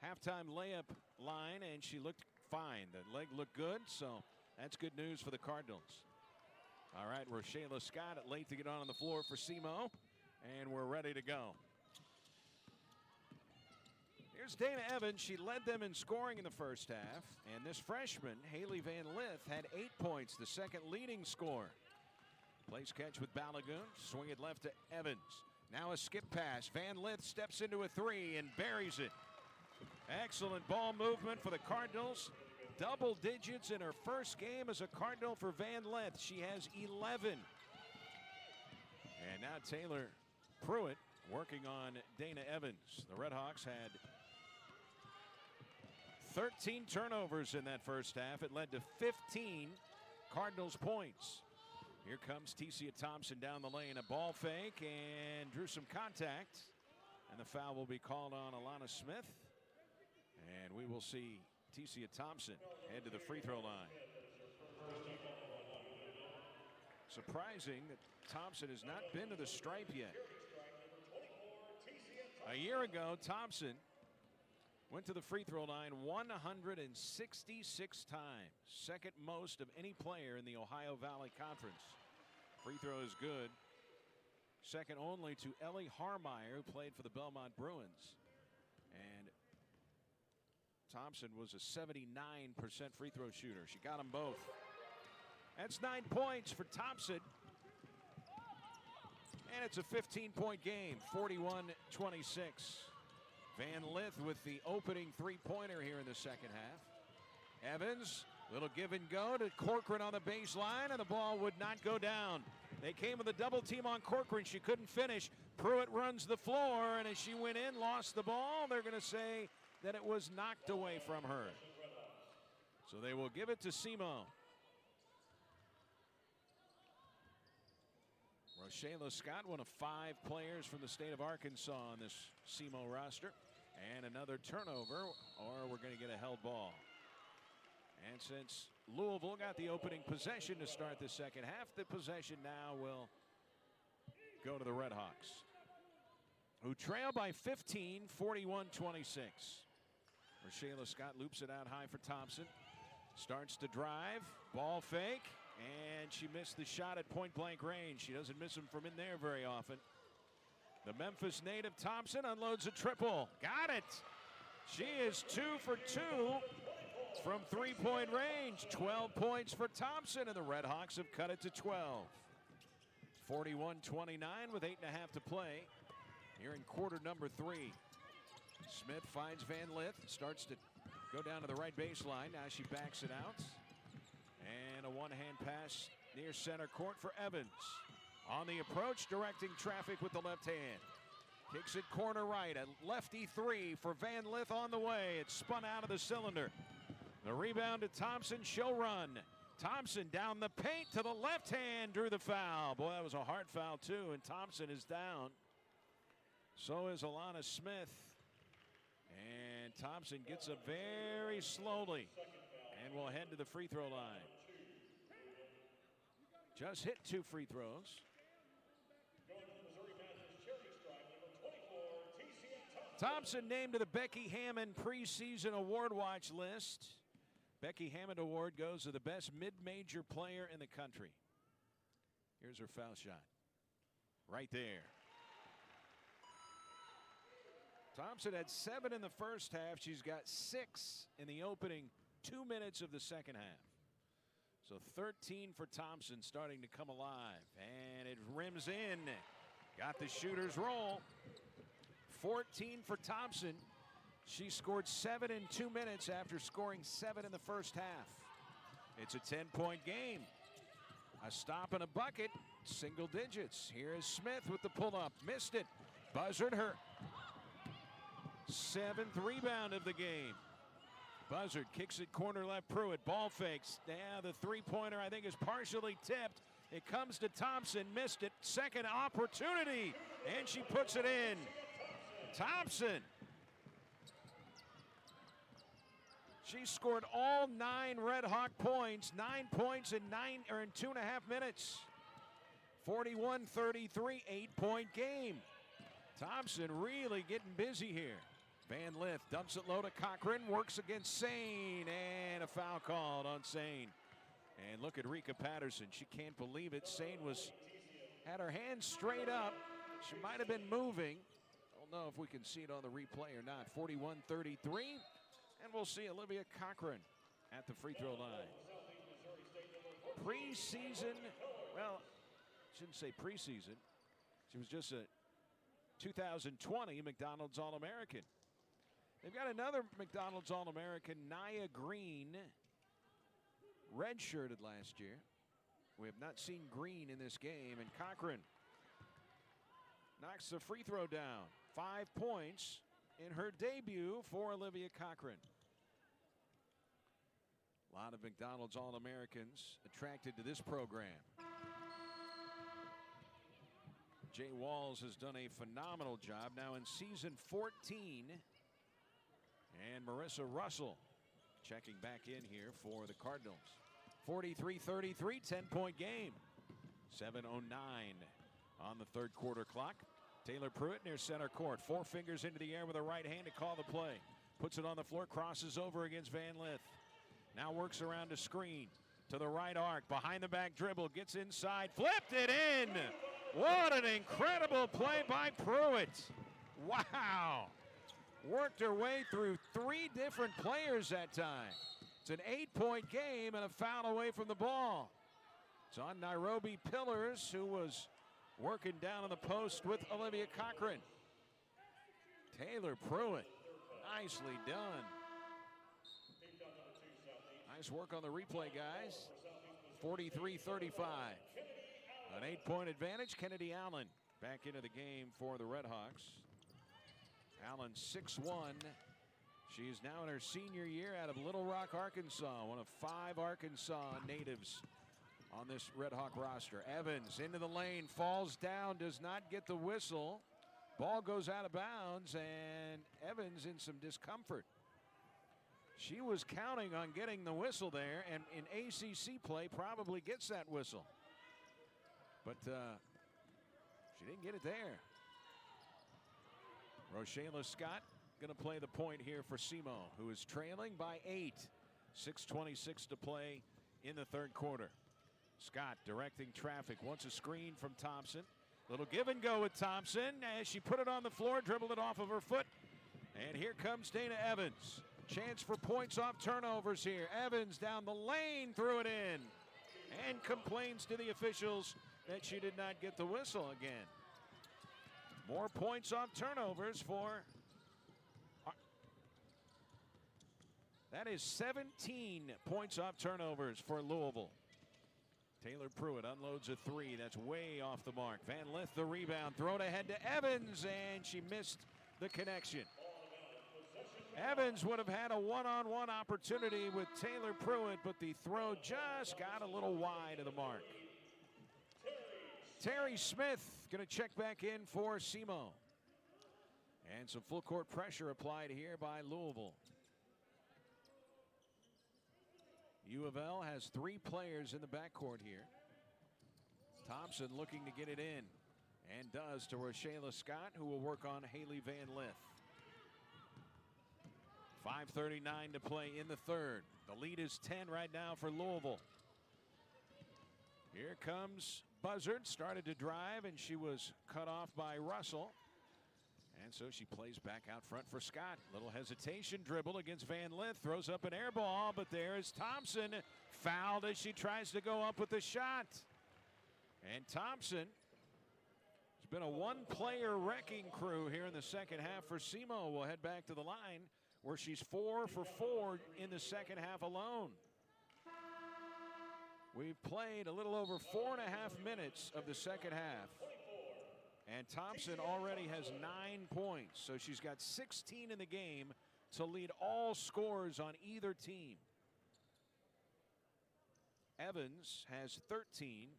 halftime layup line, and she looked fine. The leg looked good, so that's good news for the Cardinals. All right, Rochela Scott at late to get on the floor for SEMO, and we're ready to go. Here's Dana Evans. She led them in scoring in the first half, and this freshman, Haley Van Lith, had 8 points, the second leading scorer. Place catch with Balagoon, swing it left to Evans. Now a skip pass. Van Lith steps into a three and buries it. Excellent ball movement for the Cardinals. Double digits in her first game as a Cardinal for Van Lith. She has 11. And now Taylor Pruitt working on Dana Evans. The Redhawks had 13 turnovers in that first half. It led to 15 Cardinals points. Here comes Tecia Thompson down the lane. A ball fake and drew some contact. And the foul will be called on Alana Smith. And we will see Tecia Thompson head to the free throw line. Surprising that Thompson has not been to the stripe yet. A year ago, Thompson went to the free throw line 166 times. Second most of any player in the Ohio Valley Conference. Free throw is good. Second only to Ellie Harmeyer, who played for the Belmont Bruins. And Thompson was a 79% free throw shooter. She got them both. That's 9 points for Thompson. And it's a 15-point game, 41-26. Van Lith with the opening three-pointer here in the second half. Evans, little give and go to Corcoran on the baseline, and the ball would not go down. They came with a double team on Corcoran. She couldn't finish. Pruitt runs the floor, and as she went in, lost the ball. They're going to say that it was knocked away from her. So they will give it to SEMO. Rochela Scott, one of 5 players from the state of Arkansas on this SEMO roster. And another turnover, or we're going to get a held ball. And since Louisville got the opening possession to start the second half, the possession now will go to the Redhawks, who trail by 15, 41-26. Rochela Scott loops it out high for Thompson. Starts to drive, ball fake, and she missed the shot at point-blank range. She doesn't miss them from in there very often. The Memphis native Thompson unloads a triple. Got it. She is 2 for 2 from three-point range. 12 points for Thompson, and the Redhawks have cut it to 12. 41-29 with 8.5 to play here in quarter number 3. Smith finds Van Lith, starts to go down to the right baseline. Now she backs it out. And a one-hand pass near center court for Evans. On the approach, directing traffic with the left hand. Kicks it corner right. A lefty three for Van Lith on the way. It's spun out of the cylinder. The rebound to Thompson. Show run. Thompson down the paint to the left hand. Drew the foul. Boy, that was a hard foul too. And Thompson is down. So is Alana Smith. And Thompson gets up very slowly. And will head to the free throw line. Just hit 2 free throws. Thompson named to the Becky Hammond preseason award watch list. Becky Hammond Award goes to the best mid-major player in the country. Here's her foul shot. Right there. Thompson had 7 in the first half. She's got 6 in the opening 2 minutes of the second half. So 13 for Thompson, starting to come alive. And it rims in. Got the shooter's roll. 14 for Thompson. She scored 7 in 2 minutes after scoring 7 in the first half. It's a 10-point game. A stop and a bucket, single digits. Here is Smith with the pull-up. Missed it. Buzzard her 7th rebound of the game. Buzzard kicks it corner left. Pruitt ball fakes. Yeah, the three-pointer I think is partially tipped. It comes to Thompson. Missed it. Second opportunity. And she puts it in. Thompson. She scored all 9 Red Hawk points. 9 points in 2.5 minutes. 41-33, 8-point game. Thompson really getting busy here. Van Lith dumps it low to Cochran. Works against Sane. And a foul called on Sane. And look at Rika Patterson. She can't believe it. Sane had her hands straight up. She might have been moving. Don't know if we can see it on the replay or not. 41-33. And we'll see Olivia Cochran at the free throw line. Preseason, well, shouldn't say preseason. She was just a 2020 McDonald's All-American. They've got another McDonald's All-American, Nia Green, redshirted last year. We have not seen Green in this game, and Cochran knocks the free throw down. 5 points in her debut for Olivia Cochran. A lot of McDonald's All-Americans attracted to this program. Jay Walls has done a phenomenal job now in season 14. And Marissa Russell checking back in here for the Cardinals. 43-33, 10-point game. 7:09 on the third quarter clock. Taylor Pruitt near center court. 4 fingers into the air with a right hand to call the play. Puts it on the floor, crosses over against Van Lith. Now works around a screen to the right arc. Behind the back dribble, gets inside, flipped it in. What an incredible play by Pruitt. Wow. Worked her way through 3 different players that time. It's an 8-point game and a foul away from the ball. It's on Nairobi Pillars, who was working down on the post with Olivia Cochran. Taylor Pruitt, nicely done. Nice work on the replay, guys. 43-35. An 8-point advantage. Kennedy Allen back into the game for the Red Hawks. Allen 6'1". She is now in her senior year out of Little Rock, Arkansas. One of 5 Arkansas natives on this Red Hawk roster. Evans into the lane, falls down, does not get the whistle. Ball goes out of bounds, and Evans in some discomfort. She was counting on getting the whistle there, and in ACC play probably gets that whistle. But she didn't get it there. Rochela Scott going to play the point here for SEMO, who is trailing by 8. 6:26 to play in the third quarter. Scott directing traffic, wants a screen from Thompson. Little give and go with Thompson as she put it on the floor, dribbled it off of her foot. And here comes Dana Evans. Chance for points off turnovers here. Evans down the lane, threw it in, and complains to the officials that she did not get the whistle again. More points off turnovers for. That is 17 points off turnovers for Louisville. Taylor Pruitt unloads a three. That's way off the mark. Van Lith the rebound. Thrown ahead to Evans, and she missed the connection. Evans would have had a one-on-one opportunity with Taylor Pruitt, but the throw just got a little wide of the mark. Terry Smith going to check back in for SEMO. And some full court pressure applied here by Louisville. U of L has 3 players in the backcourt here. Thompson looking to get it in, and does, to Rochela Scott, who will work on Haley Van Lith. 5:39 to play in the third. The lead is 10 right now for Louisville. Here comes Buzzard, started to drive, and she was cut off by Russell. And so she plays back out front for Scott. Little hesitation dribble against Van Lith. Throws up an air ball, but there is Thompson, fouled as she tries to go up with the shot. And Thompson has been a one-player wrecking crew here in the second half for SEMO. We'll head back to the line where she's 4 for 4 in the second half alone. We've played a little over 4.5 minutes of the second half. And Thompson already has 9 points, so she's got 16 in the game to lead all scorers on either team. Evans has 13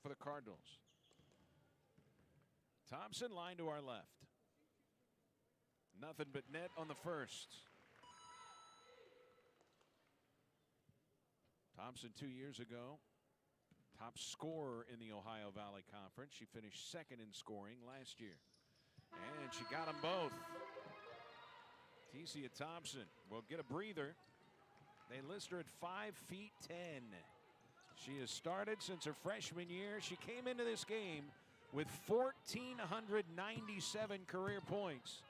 for the Cardinals. Thompson line to our left. Nothing but net on the first. Thompson 2 years ago, top scorer in the Ohio Valley Conference. She finished second in scoring last year. And she got them both. Tecia Thompson will get a breather. They list her at 5'10". She has started since her freshman year. She came into this game with 1,497 career points.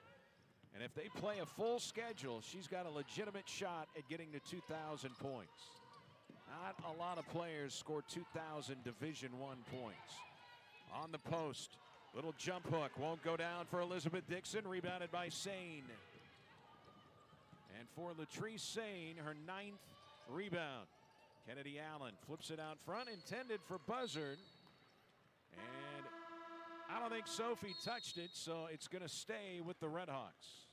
And if they play a full schedule, she's got a legitimate shot at getting to 2,000 points. Not a lot of players score 2,000 Division I points. On the post, little jump hook, won't go down for Elizabeth Dixon, rebounded by Sane. And for Latrice Sane, her 9th rebound. Kennedy Allen flips it out front, intended for Buzzard. And I don't think Sophie touched it, so it's going to stay with the Redhawks.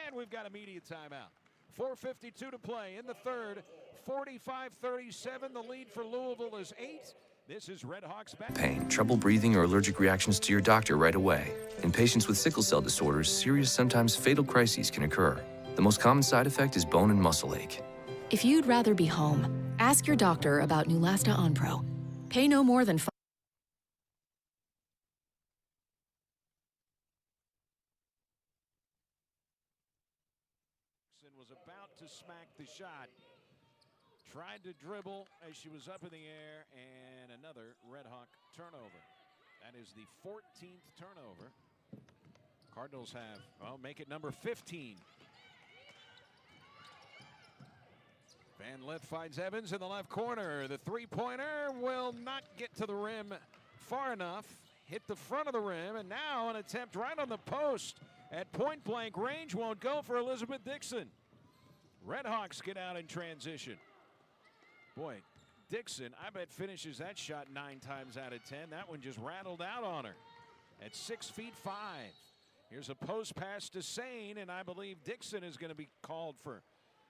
And we've got immediate timeout. 4:52 to play in the third. 45-37. The lead for Louisville is 8. This is Redhawks back. Pain, trouble breathing, or allergic reactions to your doctor right away. In patients with sickle cell disorders, serious, sometimes fatal crises can occur. The most common side effect is bone and muscle ache. If you'd rather be home, ask your doctor about Neulasta Onpro. Pay no more than was about to smack the shot. Tried to dribble as she was up in the air, and another Redhawk turnover. That is the 14th turnover. Cardinals have, well, make it number 15. Van Lith finds Evans in the left corner. The three-pointer will not get to the rim far enough. Hit the front of the rim, and now an attempt right on the post at point-blank range won't go for Elizabeth Dixon. Redhawks get out in transition. Boy, Dixon, I bet finishes that shot 9 times out of 10. That one just rattled out on her at 6'5". Here's a post pass to Sane, and I believe Dixon is going to be called for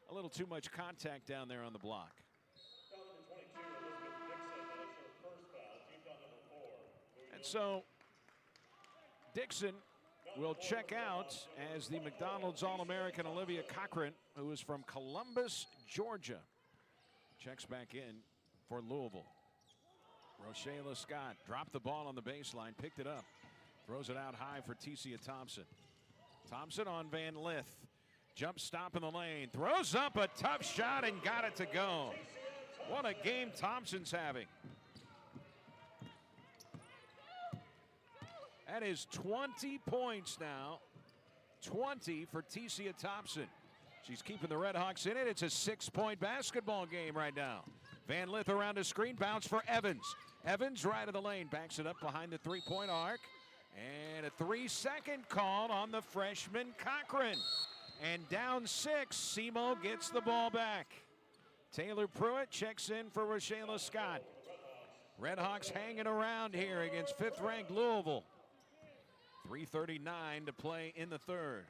a little too much contact down there on the block. And so Dixon will check out as the McDonald's All-American Olivia Cochran, who is from Columbus, Georgia, checks back in for Louisville. Rochela Scott dropped the ball on the baseline, picked it up, throws it out high for Tecia Thompson. Thompson on Van Lith. Jump stop in the lane, throws up a tough shot and got it to go. What a game Thompson's having. That is 20 points now. 20 for Tecia Thompson. She's keeping the Redhawks in it. It's a 6-point basketball game right now. Van Lith around the screen, bounce for Evans. Evans right of the lane, backs it up behind the three-point arc. And a 3-second call on the freshman Cochran. And down 6, SEMO gets the ball back. Taylor Pruitt checks in for Rochelle Scott. Redhawks hanging around here against 5th-ranked Louisville. 3:39 to play in the third.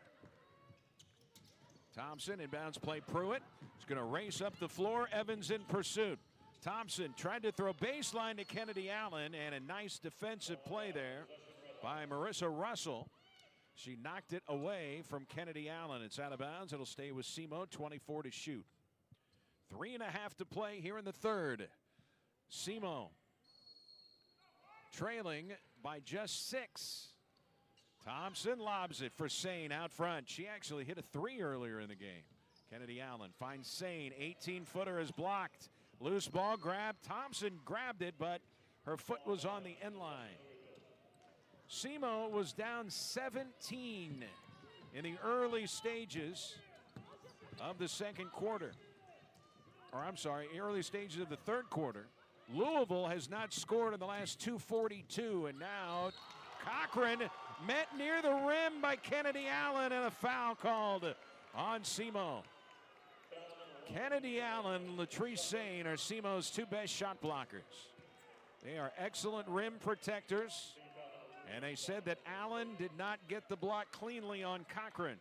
Thompson inbounds play. Pruitt is going to race up the floor. Evans in pursuit. Thompson tried to throw baseline to Kennedy Allen, and a nice defensive play there by Marissa Russell. She knocked it away from Kennedy Allen. It's out of bounds. It'll stay with Simo. 24 to shoot. 3.5 to play here in the third. Simo trailing by just 6. Thompson lobs it for Sane out front. She actually hit a 3 earlier in the game. Kennedy Allen finds Sane. 18-footer is blocked. Loose ball grab. Thompson grabbed it, but her foot was on the end line. Simo was down 17 in the early stages of the second quarter. Or I'm sorry, early stages of the third quarter. Louisville has not scored in the last 2:42, and now Cochran met near the rim by Kennedy Allen, and a foul called on Simo. Kennedy Allen and Latrice Sane are Simo's 2 best shot blockers. They are excellent rim protectors, and they said that Allen did not get the block cleanly on Cochran.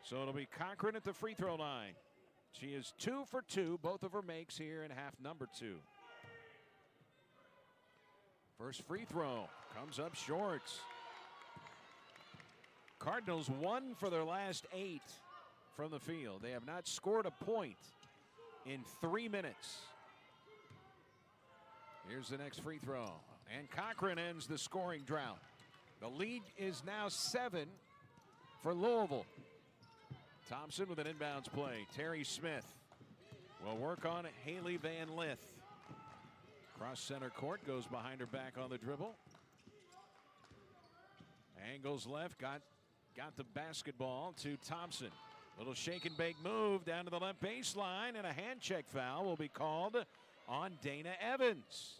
So it'll be Cochran at the free throw line. She is 2 for 2, both of her makes here in half number 2. First free throw comes up short. Cardinals 1 for their last 8 from the field. They have not scored a point in 3 minutes. Here's the next free throw, and Cochran ends the scoring drought. The lead is now 7 for Louisville. Thompson with an inbounds play. Terry Smith will work on Haley Van Lith. Cross center court, goes behind her back on the dribble. Angles left, got the basketball to Thompson. Little shake and bake move down to the left baseline, and a hand check foul will be called on Dana Evans.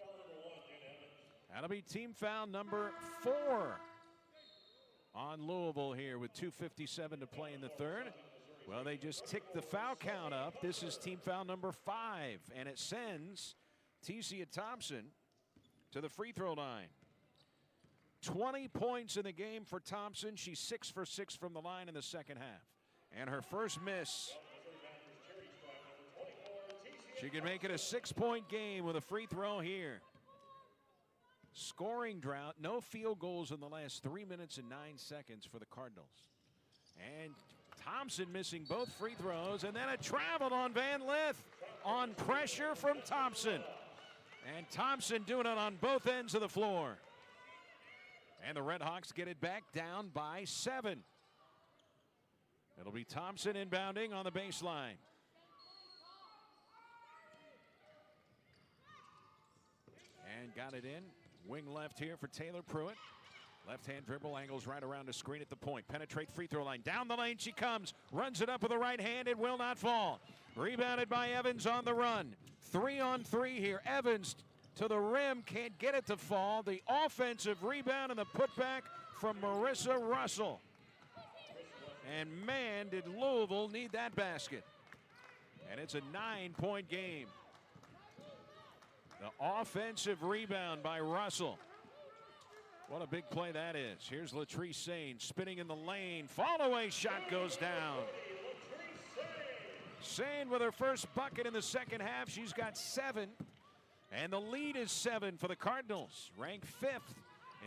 That'll be team foul number 4 on Louisville here with 2:57 to play in the third. Well, they just ticked the foul count up. This is team foul number 5, and it sends Tecia Thompson to the free throw line. 20 points in the game for Thompson. She's 6 for 6 from the line in the second half. And her first miss. She can make it a 6-point game with a free throw here. Scoring drought, no field goals in the last 3 minutes and 9 seconds for the Cardinals. And Thompson missing both free throws, and then a travel on Van Lith on pressure from Thompson. And Thompson doing it on both ends of the floor. And the Redhawks get it back down by 7. It'll be Thompson inbounding on the baseline. And got it in. Wing left here for Taylor Pruitt. Left-hand dribble, angles right around the screen at the point. Penetrate free throw line. Down the lane she comes. Runs it up with the right hand. It will not fall. Rebounded by Evans on the run. 3-on-3 here. Evans to the rim. Can't get it to fall. The offensive rebound and the putback from Marissa Russell. And man, did Louisville need that basket. And it's a 9-point game. The offensive rebound by Russell. What a big play that is. Here's Latrice Sane spinning in the lane. Fall away shot goes down. Sane with her first bucket in the second half. She's got 7. And the lead is 7 for the Cardinals. Ranked 5th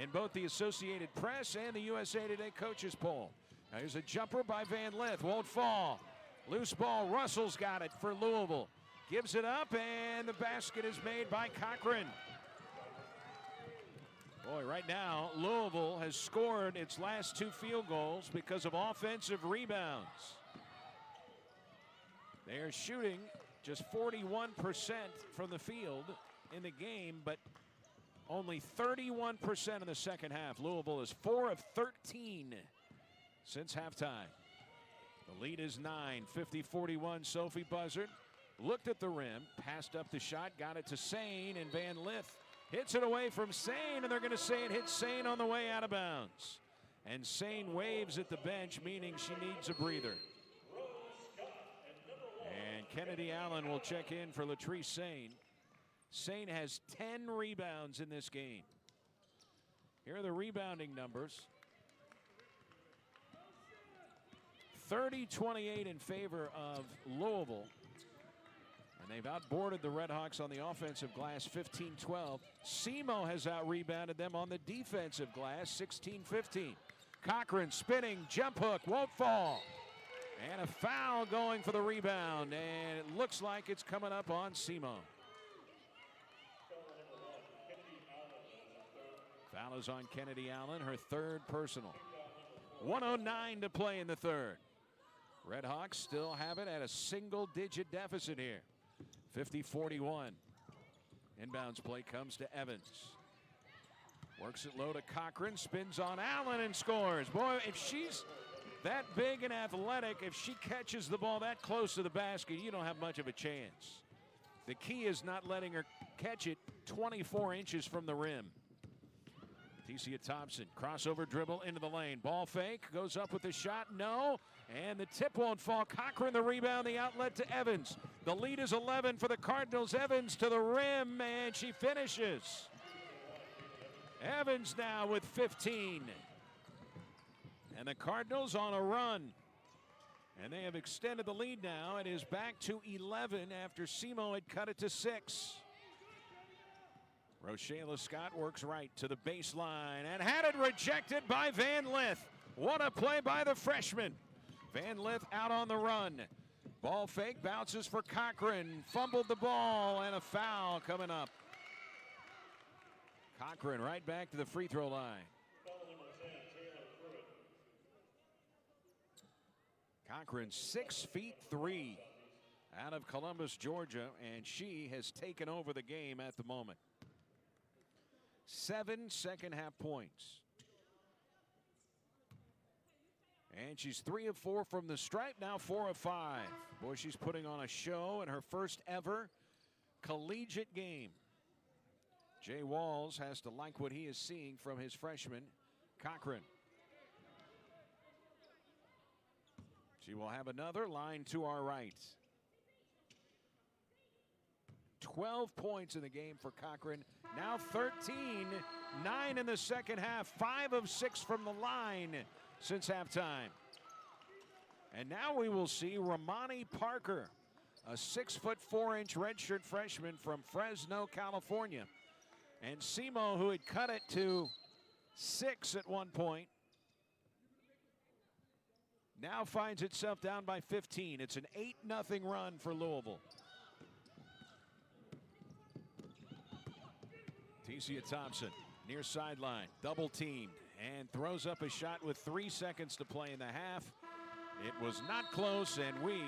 in both the Associated Press and the USA Today coaches poll. Now here's a jumper by Van Lith. Won't fall. Loose ball. Russell's got it for Louisville. Gives it up, and the basket is made by Cochran. Boy, right now, Louisville has scored its last 2 field goals because of offensive rebounds. They are shooting just 41% from the field in the game, but only 31% in the second half. Louisville is 4 of 13 since halftime. The lead is 9, 50-41. Sophie Buzzard looked at the rim, passed up the shot, got it to Sane, and Van Lith hits it away from Sane, and they're going to say it hit Sane on the way out of bounds. And Sane waves at the bench, meaning she needs a breather. And Kennedy Allen will check in for Latrice Sane. Sane has 10 rebounds in this game. Here are the rebounding numbers. 30-28 in favor of Louisville. And they've outboarded the Redhawks on the offensive glass 15-12. SEMO has out-rebounded them on the defensive glass 16-15. Cochran spinning, jump hook, won't fall. And a foul going for the rebound. And it looks like it's coming up on SEMO. Foul is on Kennedy Allen, her third personal. 1:09 to play in the third. Redhawks still have it at a single-digit deficit here. 50-41. Inbounds play comes to Evans. Works it low to Cochran, spins on Allen and scores. Boy, if she's that big and athletic, if she catches the ball that close to the basket, you don't have much of a chance. The key is not letting her catch it 24 inches from the rim. Tecia Thompson, crossover dribble into the lane. Ball fake, goes up with the shot, no. And the tip won't fall. Cochran the rebound, the outlet to Evans. The lead is 11 for the Cardinals. Evans to the rim, and she finishes. Evans now with 15. And the Cardinals on a run. And they have extended the lead now. It is back to 11 after SEMO had cut it to 6. Rochelle Scott works right to the baseline and had it rejected by Van Lith. What a play by the freshman. Van Lith out on the run. Ball fake, bounces for Cochran. Fumbled the ball and a foul coming up. Cochran right back to the free throw line. Cochran 6'3" out of Columbus, Georgia, and she has taken over the game at the moment. 7 second-half points. And she's 3 of 4 from the stripe, now 4 of 5. Boy, she's putting on a show in her first ever collegiate game. Jay Walls has to like what he is seeing from his freshman, Cochran. She will have another line to our right. 12 points in the game for Cochran. Now 13, 9 in the second half, 5 of 6 from the line since halftime. And now we will see Ramani Parker, a 6'4" redshirt freshman from Fresno, California. And SEMO, who had cut it to 6 at one point, now finds itself down by 15. It's an 8-0 run for Louisville. Tecia Thompson near sideline, double teamed, and throws up a shot with 3 seconds to play in the half. It was not close, and we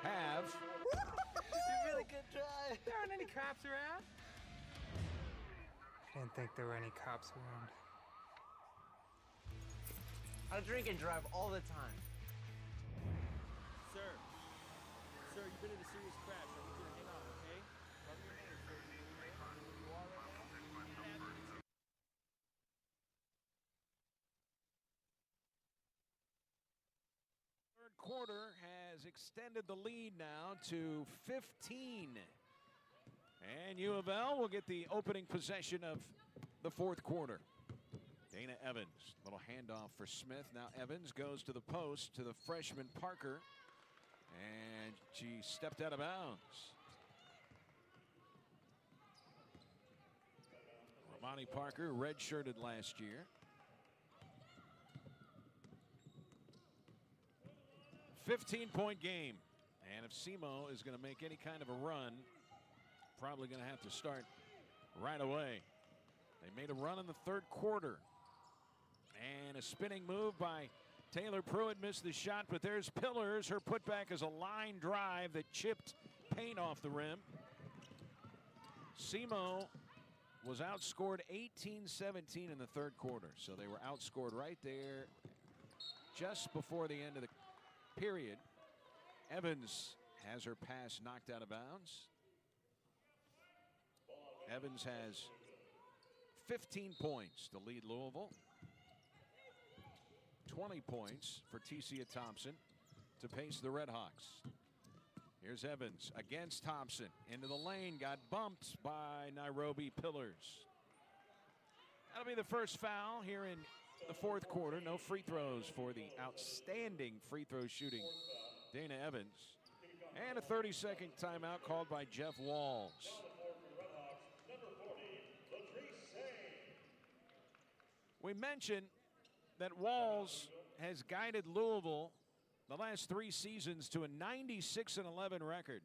have Really good try. There aren't any cops around. I didn't think there were any cops around. I drink and drive all the time. Sir, you've been in a serious crash. I need you to hang on, okay? Cover your name, sir. Do you know where you are right now? Third quarter has extended the lead now to 15. And U of L will get the opening possession of the fourth quarter. Dana Evans, little handoff for Smith. Now Evans goes to the post to the freshman Parker. And she stepped out of bounds. Ramani Parker, redshirted last year. 15-point game. And if SEMO is going to make any kind of a run, probably going to have to start right away. They made a run in the third quarter. And a spinning move by Taylor Pruitt, missed the shot, but there's Pillars. Her putback is a line drive that chipped paint off the rim. SEMO was outscored 18-17 in the third quarter, so they were outscored right there just before the end of the period. Evans has her pass knocked out of bounds. Evans has 15 points to lead Louisville. 20 points for Tecia Thompson to pace the Redhawks. Here's Evans against Thompson. Into the lane, got bumped by Nairobi Pillars. That'll be the first foul here in the fourth quarter. No free throws for the outstanding free throw shooting Dana Evans. And a 30-second timeout called by Jeff Walls. We mentioned that Walls has guided Louisville the last 3 seasons to a 96-11 record.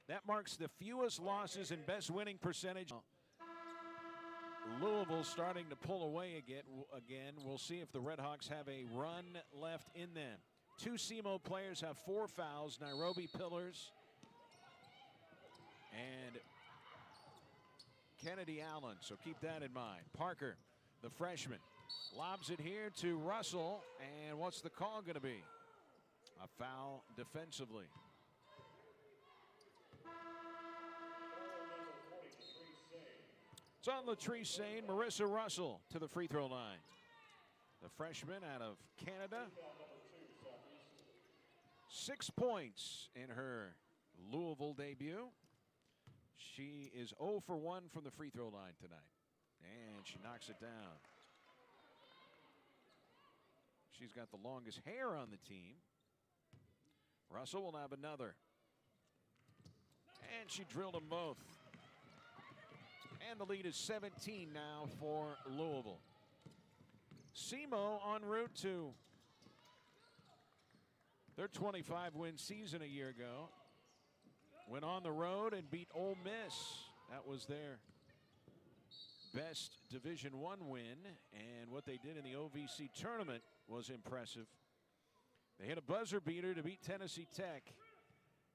That marks the fewest losses and best winning percentage. Louisville starting to pull away again. We'll see if the Redhawks have a run left in them. 2 SEMO players have 4 fouls. Nairobi Pillars and Kennedy Allen. So keep that in mind. Parker, the freshman, lobs it here to Russell. And what's the call going to be? A foul defensively. It's on Latrice Sane. Marissa Russell to the free throw line. The freshman out of Canada. 6 points in her Louisville debut. She is 0 for 1 from the free throw line tonight. And she knocks it down. She's got the longest hair on the team. Russell will have another. And she drilled them both. And the lead is 17 now for Louisville. SEMO en route to their 25-win season a year ago. Went on the road and beat Ole Miss. That was their best Division I win. And what they did in the OVC tournament was impressive. They hit a buzzer beater to beat Tennessee Tech.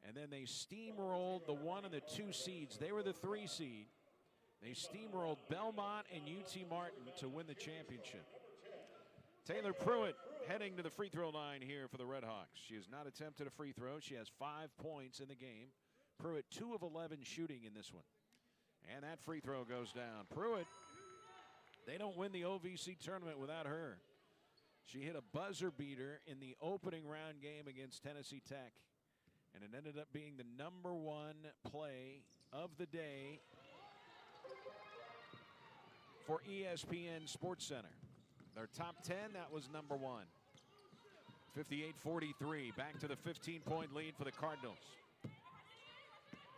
And then they steamrolled the 1 and the 2 seeds. They were the 3 seed. They steamrolled Belmont and UT Martin to win the championship. Taylor Pruitt heading to the free throw line here for the Redhawks. She has not attempted a free throw. She has 5 points in the game. Pruitt 2 of 11 shooting in this one. And that free throw goes down. Pruitt, they don't win the OVC tournament without her. She hit a buzzer beater in the opening round game against Tennessee Tech. And it ended up being the #1 play of the day for ESPN SportsCenter. Their top 10, that was #1. 58-43, back to the 15-point lead for the Cardinals.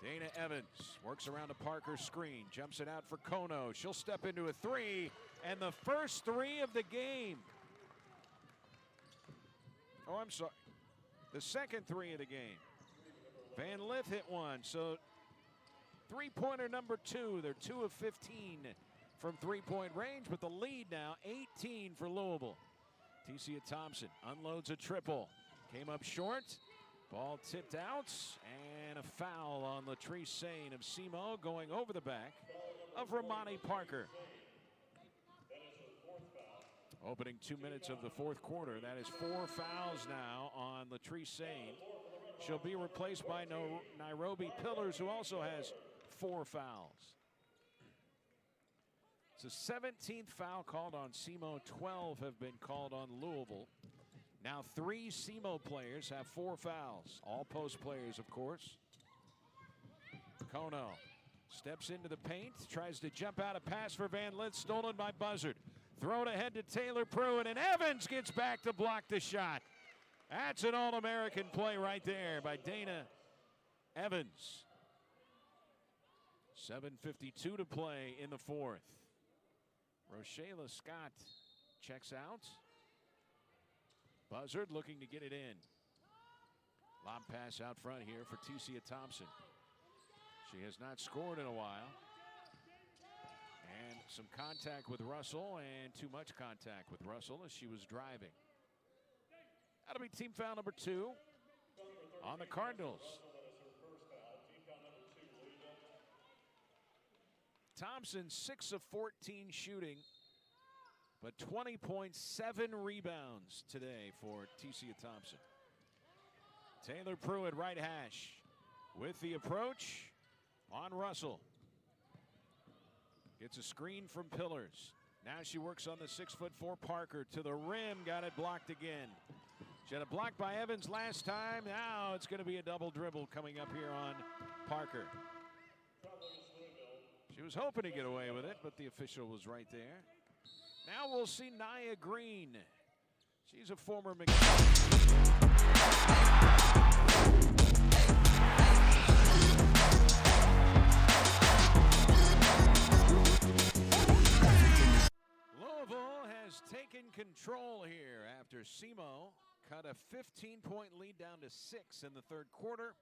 Dana Evans works around a Parker screen, jumps it out for Kono. She'll step into a 3, and the first 3 of the game. Oh, I'm sorry. The second 3 of the game. Van Lith hit one, so three-pointer #2. They're 2 of 15 from three-point range, but the lead now 18 for Louisville. Tecia Thompson unloads a triple. Came up short. Ball tipped out, and a foul on Latrice Sane of SEMO going over the back of Ramani Parker. Opening 2 minutes of the fourth quarter. That is 4 fouls now on Latrice Sane. She'll be replaced by Nairobi Pillars, who also has 4 fouls. It's the 17th foul called on SEMO. 12 have been called on Louisville. Now 3 SEMO players have 4 fouls. All post players, of course. Kono steps into the paint, tries to jump out a pass for Van Lith, stolen by Buzzard. Thrown ahead to Taylor Pruitt, and Evans gets back to block the shot. That's an All-American play right there by Dana Evans. 7:52 to play in the fourth. Rochela Scott checks out. Buzzard looking to get it in. Lob pass out front here for Tecia Thompson. She has not scored in a while. And some contact with Russell, and too much contact with Russell as she was driving. That'll be team foul #2 on the Cardinals. Thompson 6 of 14 shooting, but 20.7 rebounds today for Tecia Thompson. Taylor Pruitt right hash with the approach on Russell. Gets a screen from Pillars. Now she works on the 6'4" Parker to the rim. Got it blocked again. She had a block by Evans last time. Now it's going to be a double dribble coming up here on Parker. She was hoping to get away with it, but the official was right there. Now we'll see Nia Green. She's a former Louisville has taken control here after Simo cut a 15-point lead down to 6 in the third quarter.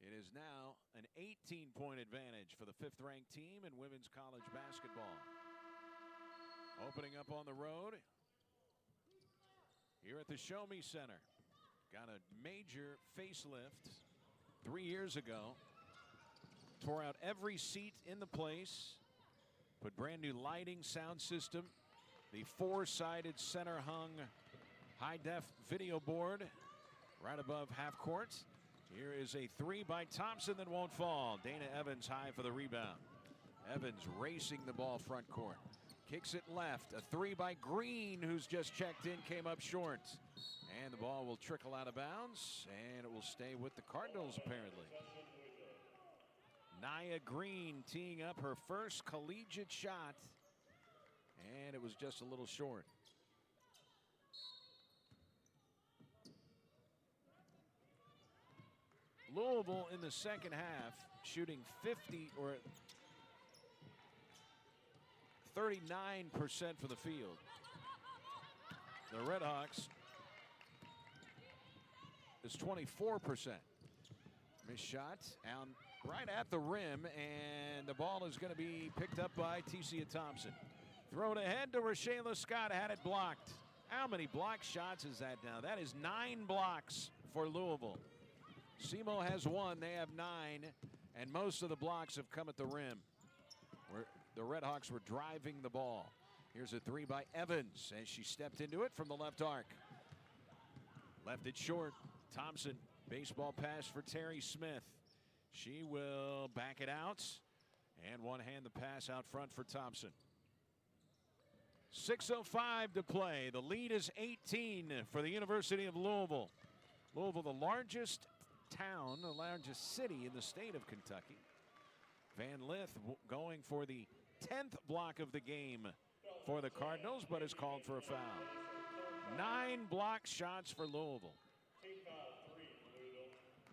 It is now an 18-point advantage for the 5th-ranked team in women's college basketball. Opening up on the road here at the Show Me Center. Got a major facelift 3 years ago. Tore out every seat in the place. Put brand new lighting, sound system. The 4-sided center hung high-def video board right above half court. Here is a 3 by Thompson that won't fall. Dana Evans high for the rebound. Evans racing the ball front court. Kicks it left. A 3 by Green, who's just checked in, came up short. And the ball will trickle out of bounds, and it will stay with the Cardinals, apparently. Nia Green teeing up her first collegiate shot, and it was just a little short. Louisville in the second half shooting 39% from the field. The Redhawks is 24%. Missed shot out right at the rim, and the ball is going to be picked up by Tecia Thompson. Thrown ahead to Rashayla Scott, had it blocked. How many block shots is that now? That is 9 blocks for Louisville. Simo has 1, they have 9, and most of the blocks have come at the rim, where the Redhawks were driving the ball. Here's a 3 by Evans as she stepped into it from the left arc. Left it short. Thompson, baseball pass for Terry Smith. She will back it out, and one-hand the pass out front for Thompson. 6:05 to play. The lead is 18 for the University of Louisville. Louisville, the largest town, the largest city in the state of Kentucky. Van Lith going for the 10th block of the game for the Cardinals, but is called for a foul. 9 block shots for Louisville.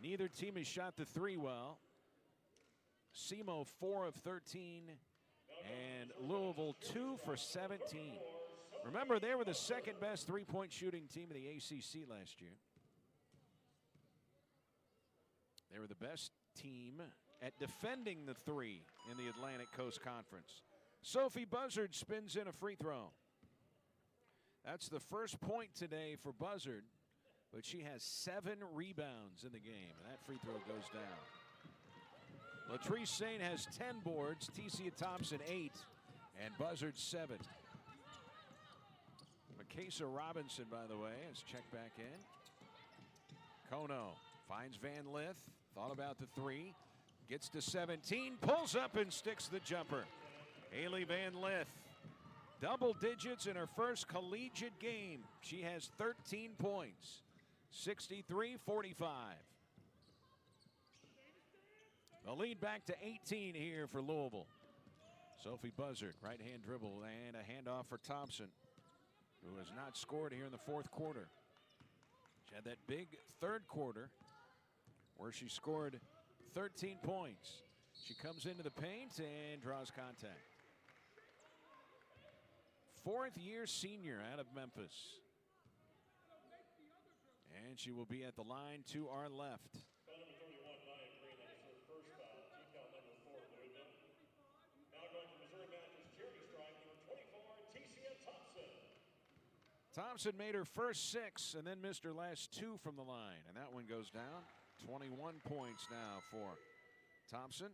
Neither team has shot the 3 well. Simo 4 of 13, and Louisville 2 for 17. Remember, they were the second best three-point shooting team in the ACC last year. They were the best team at defending the 3 in the Atlantic Coast Conference. Sophie Buzzard spins in a free throw. That's the first point today for Buzzard, but she has 7 rebounds in the game, and that free throw goes down. Latrice Saint has 10 boards, Tecia Thompson 8, and Buzzard 7. Makasa Robinson, by the way, has checked back in. Kono finds Van Lith, thought about the 3, gets to 17, pulls up and sticks the jumper. Haley Van Lith, double digits in her first collegiate game. She has 13 points, 63-45. The lead back to 18 here for Louisville. Sophie Buzzard, right-hand dribble, and a handoff for Thompson, who has not scored here in the fourth quarter. She had that big third quarter where she scored 13 points. She comes into the paint and draws contact. 4th-year senior out of Memphis. And she will be at the line to our left. Thompson made her first 6 and then missed her last 2 from the line, and that one goes down. 21 points now for Thompson.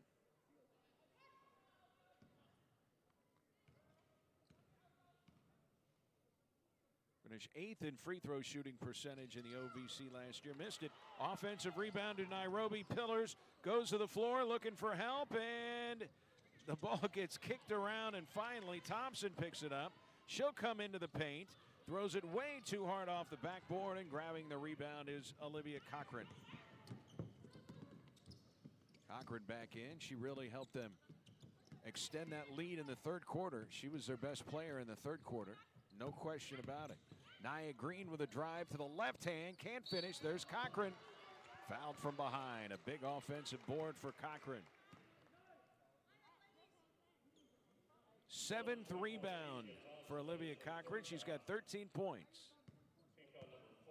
Finished 8th in free throw shooting percentage in the OVC last year. Missed it. Offensive rebound to Nairobi. Pillars goes to the floor looking for help, and the ball gets kicked around, and finally Thompson picks it up. She'll come into the paint. Throws it way too hard off the backboard, and grabbing the rebound is Olivia Cochran. Cochran back in. She really helped them extend that lead in the third quarter. She was their best player in the third quarter. No question about it. Nia Green with a drive to the left hand. Can't finish. There's Cochran. Fouled from behind. A big offensive board for Cochran. 7th rebound for Olivia Cochran. She's got 13 points.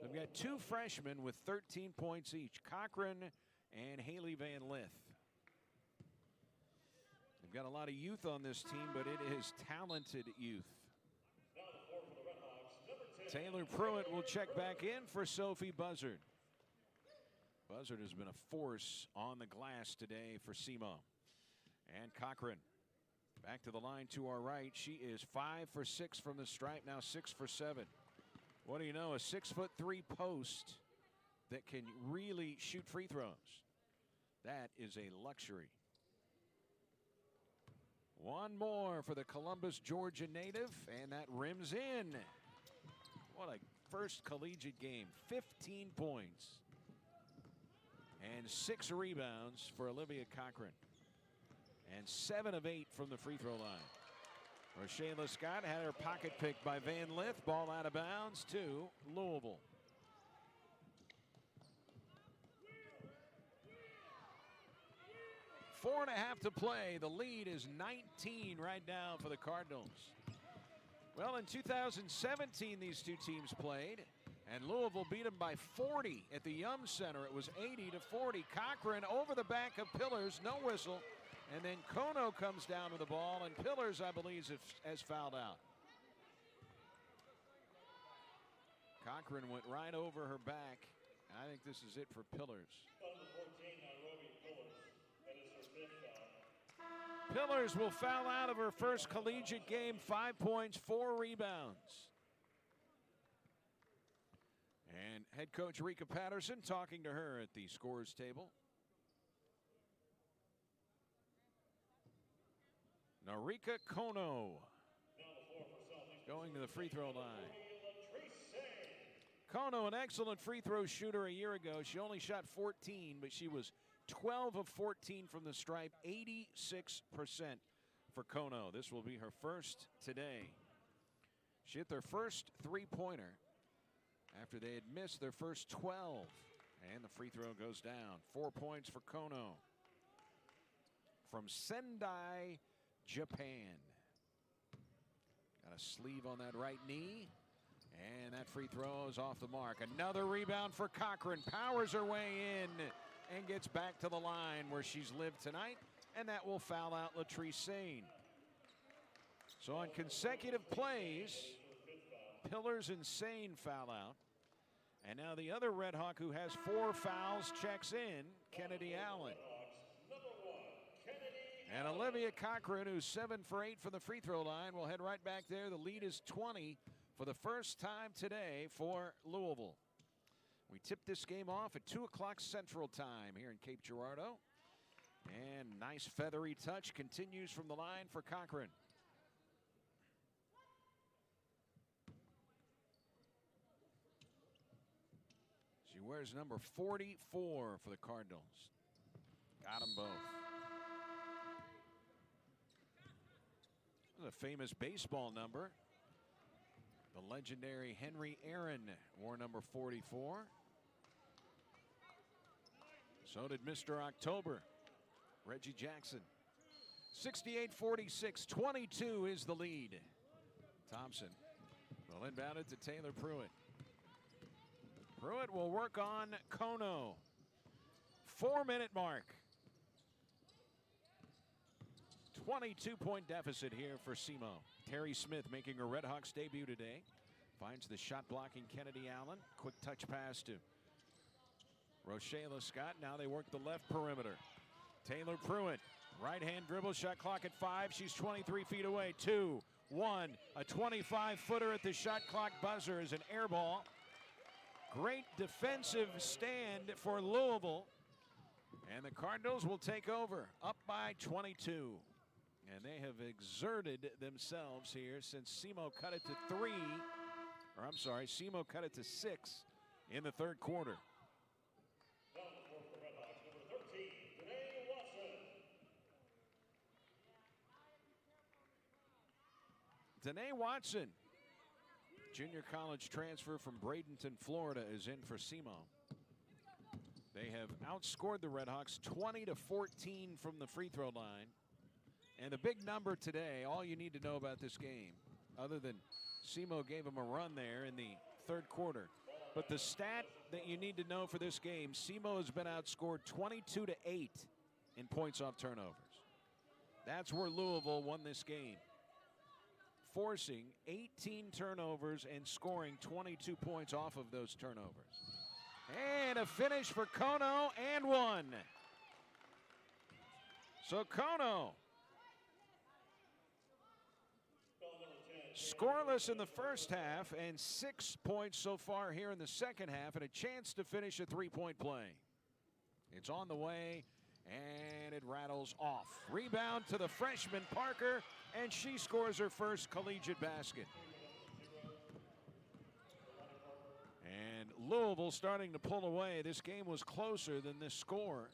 They've got 2 freshmen with 13 points each. Cochran and Haley Van Lith. They've got a lot of youth on this team, but it is talented youth. Taylor Pruitt will check back in for Sophie Buzzard. Buzzard has been a force on the glass today for SEMO. And Cochran back to the line to our right. She is 5 for 6 from the stripe, now 6 for 7. What do you know? A 6'3" post that can really shoot free throws. That is a luxury. One more for the Columbus, Georgia native, and that rims in. What a first collegiate game. 15 points and 6 rebounds for Olivia Cochran. And 7 of 8 from the free throw line. Rochelle Scott had her pocket picked by Van Lith. Ball out of bounds to Louisville. Four and a half to play. The lead is 19 right now for the Cardinals. Well, in 2017, these two teams played, and Louisville beat them by 40 at the Yum Center. It was 80-40. Cochran over the back of Pillars, no whistle. And then Kono comes down with the ball, and Pillars, I believe, has fouled out. Cochran went right over her back. I think this is it for Pillars. Pillars will foul out of her first collegiate game. 5 points, 4 rebounds. And head coach Rika Patterson talking to her at the scorers table. Narika Kono going to the free throw line. Kono, an excellent free throw shooter a year ago. She only shot 14, but she was 12 of 14 from the stripe, 86% for Kono. This will be her first today. She hit their first three-pointer after they had missed their first 12. And the free throw goes down. 4 points for Kono from Sendai, Japan. Got a sleeve on that right knee. And that free throw is off the mark. Another rebound for Cochran. Powers her way in and gets back to the line where she's lived tonight. And that will foul out Latrice Sane. So on consecutive plays, Pillars and Sane foul out. And now the other Red Hawk who has 4 fouls checks in, Kennedy Allen. And Olivia Cochran, who's 7 for 8 from the free throw line, will head right back there. The lead is 20 for the first time today for Louisville. We tip this game off at 2 o'clock Central Time here in Cape Girardeau. And nice feathery touch continues from the line for Cochran. She wears number 44 for the Cardinals. Got them both. This is a famous baseball number. The legendary Henry Aaron wore number 44. So did Mr. October, Reggie Jackson. 68-46, 22 is the lead. Thompson will inbound it to Taylor Pruitt. Pruitt will work on Kono. 4-minute mark. 22-point deficit here for SEMO. Terry Smith making her Red Hawks debut today. Finds the shot blocking Kennedy Allen. Quick touch pass to Rochelle Scott. Now they work the left perimeter. Taylor Pruitt, right hand dribble, shot clock at 5. She's 23 feet away. 2, 1, a 25-footer at the shot clock buzzer is an air ball. Great defensive stand for Louisville. And the Cardinals will take over, up by 22. And they have exerted themselves here since SEMO cut it to 3 Or I'm sorry, SEMO cut it to 6 in the third quarter. Danae Watson, junior college transfer from Bradenton, Florida, is in for SEMO. They have outscored the Redhawks 20-14 from the free throw line. And the big number today, all you need to know about this game, other than SEMO gave them a run there in the third quarter. But the stat that you need to know for this game, SEMO has been outscored 22-8 in points off turnovers. That's where Louisville won this game, forcing 18 turnovers and scoring 22 points off of those turnovers. And a finish for Kono and one. So Kono scoreless in the first half and 6 points so far here in the second half, and a chance to finish a three-point play. It's on the way, and it rattles off. Rebound to the freshman Parker, and she scores her first collegiate basket. And Louisville starting to pull away. This game was closer than this score.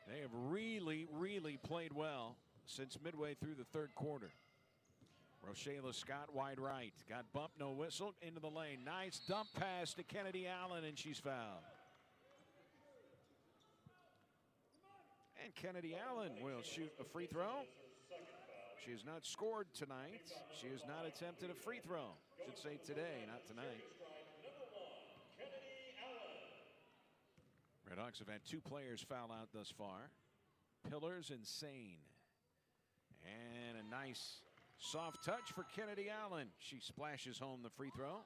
They have really, really played well since midway through the third quarter. Rochela Scott wide right. Got bumped, no whistle, into the lane. Nice dump pass to Kennedy Allen, and she's fouled. And Kennedy Allen will shoot a free throw. She has not scored tonight. She has not attempted a free throw. Should say today, not tonight. Redhawks have had 2 players foul out thus far. Pillars and Sane. And a nice soft touch for Kennedy Allen. She splashes home the free throw.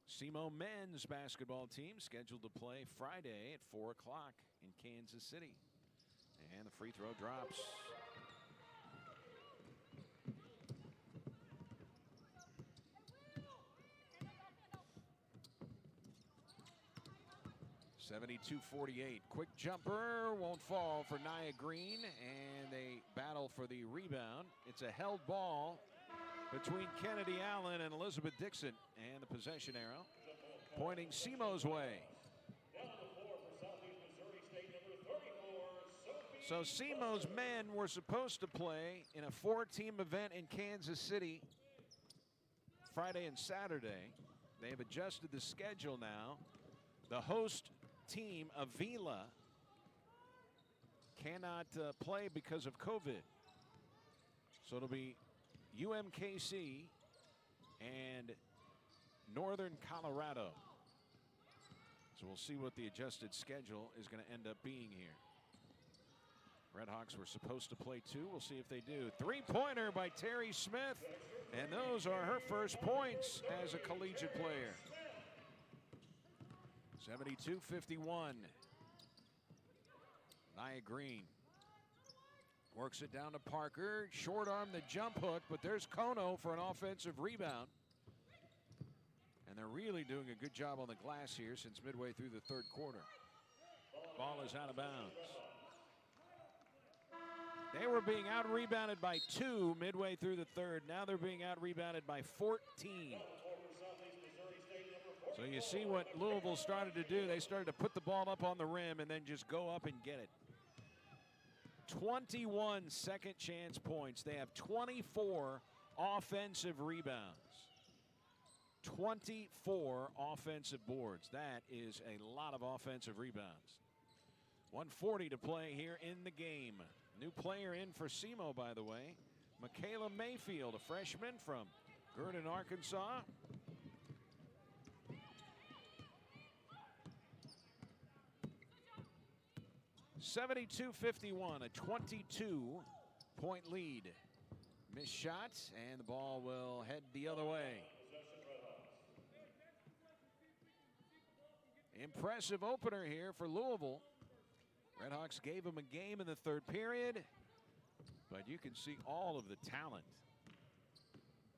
SEMO men's basketball team scheduled to play Friday at 4 o'clock in Kansas City. And the free throw drops. (72-48). Quick jumper won't fall for Nia Green, and they battle for the rebound. It's a held ball between Kennedy Allen and Elizabeth Dixon, and the possession arrow pointing SEMO's way. So SEMO's men were supposed to play in a 4-team event in Kansas City Friday and Saturday. They have adjusted the schedule now. The host team, Avila, cannot play because of COVID. So it'll be UMKC and Northern Colorado. So we'll see what the adjusted schedule is going to end up being here. Redhawks were supposed to play 2. We'll see if they do. Three-pointer by Terry Smith, and those are her first points as a collegiate player. 72-51. Nia Green works it down to Parker. Short arm the jump hook, but there's Kono for an offensive rebound. And they're really doing a good job on the glass here since midway through the third quarter. Ball is out of bounds. They were being out-rebounded by 2 midway through the third. Now they're being out-rebounded by 14. So you see what Louisville started to do. They started to put the ball up on the rim and then just go up and get it. 21 second chance points. They have 24 offensive rebounds. 24 offensive boards. That is a lot of offensive rebounds. 1:40 to play here in the game. New player in for SEMO, by the way. Michaela Mayfield, a freshman from Gurdon, Arkansas. (72-51), a 22-point lead. Missed shot, and the ball will head the other way. Impressive opener here for Louisville. Redhawks gave them a game in the third period, but you can see all of the talent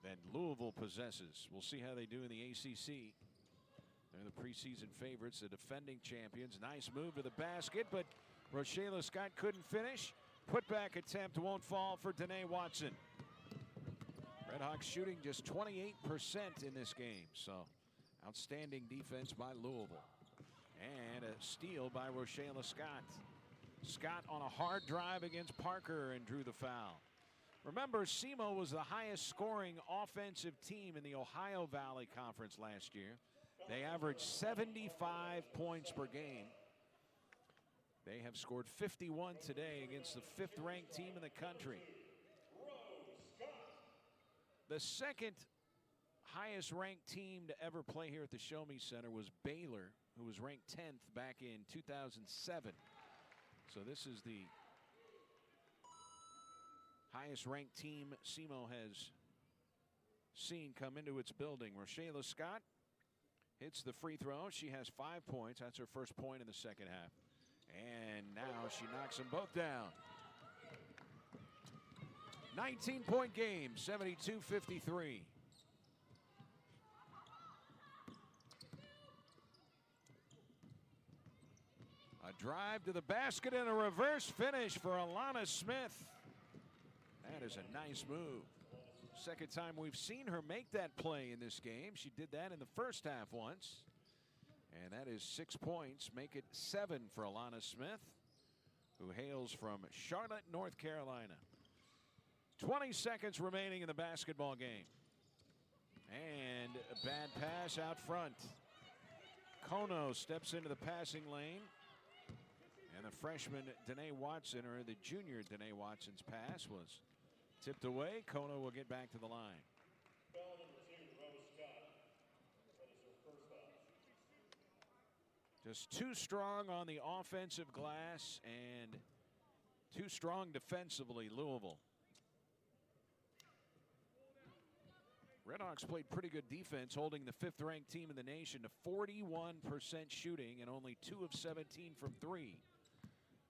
that Louisville possesses. We'll see how they do in the ACC. They're the preseason favorites, the defending champions. Nice move to the basket, but Rochela Scott couldn't finish. Putback attempt won't fall for Danae Watson. Red Hawks shooting just 28% in this game. So outstanding defense by Louisville. And a steal by Rochelle Scott. Scott on a hard drive against Parker and drew the foul. Remember, SEMO was the highest scoring offensive team in the Ohio Valley Conference last year. They averaged 75 points per game. They have scored 51 today against the 5th-ranked team in the country. The second highest-ranked team to ever play here at the Show Me Center was Baylor, who was ranked 10th back in 2007. So this is the highest-ranked team SEMO has seen come into its building. Rochelle Scott hits the free throw. She has 5 points. That's her first point in the second half. And now she knocks them both down. 19-point game, 72-53. A drive to the basket and a reverse finish for Alana Smith. That is a nice move. Second time we've seen her make that play in this game. She did that in the first half once. And that is 6 points. Make it 7 for Alana Smith, who hails from Charlotte, North Carolina. 20 seconds remaining in the basketball game. And a bad pass out front. Kono steps into the passing lane. And the freshman Danae Watson, or the junior Danae Watson's pass was tipped away. Kono will get back to the line. Just too strong on the offensive glass and too strong defensively, Louisville. Redhawks played pretty good defense, holding the 5th-ranked team in the nation to 41% shooting and only 2 of 17 from 3.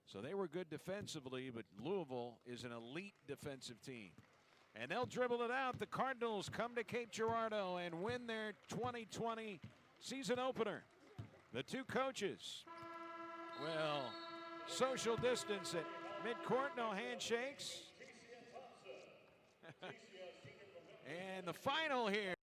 So they were good defensively, but Louisville is an elite defensive team. And they'll dribble it out. The Cardinals come to Cape Girardeau and win their 2020 season opener. The two coaches, well, social distance at midcourt, no handshakes. And the final here.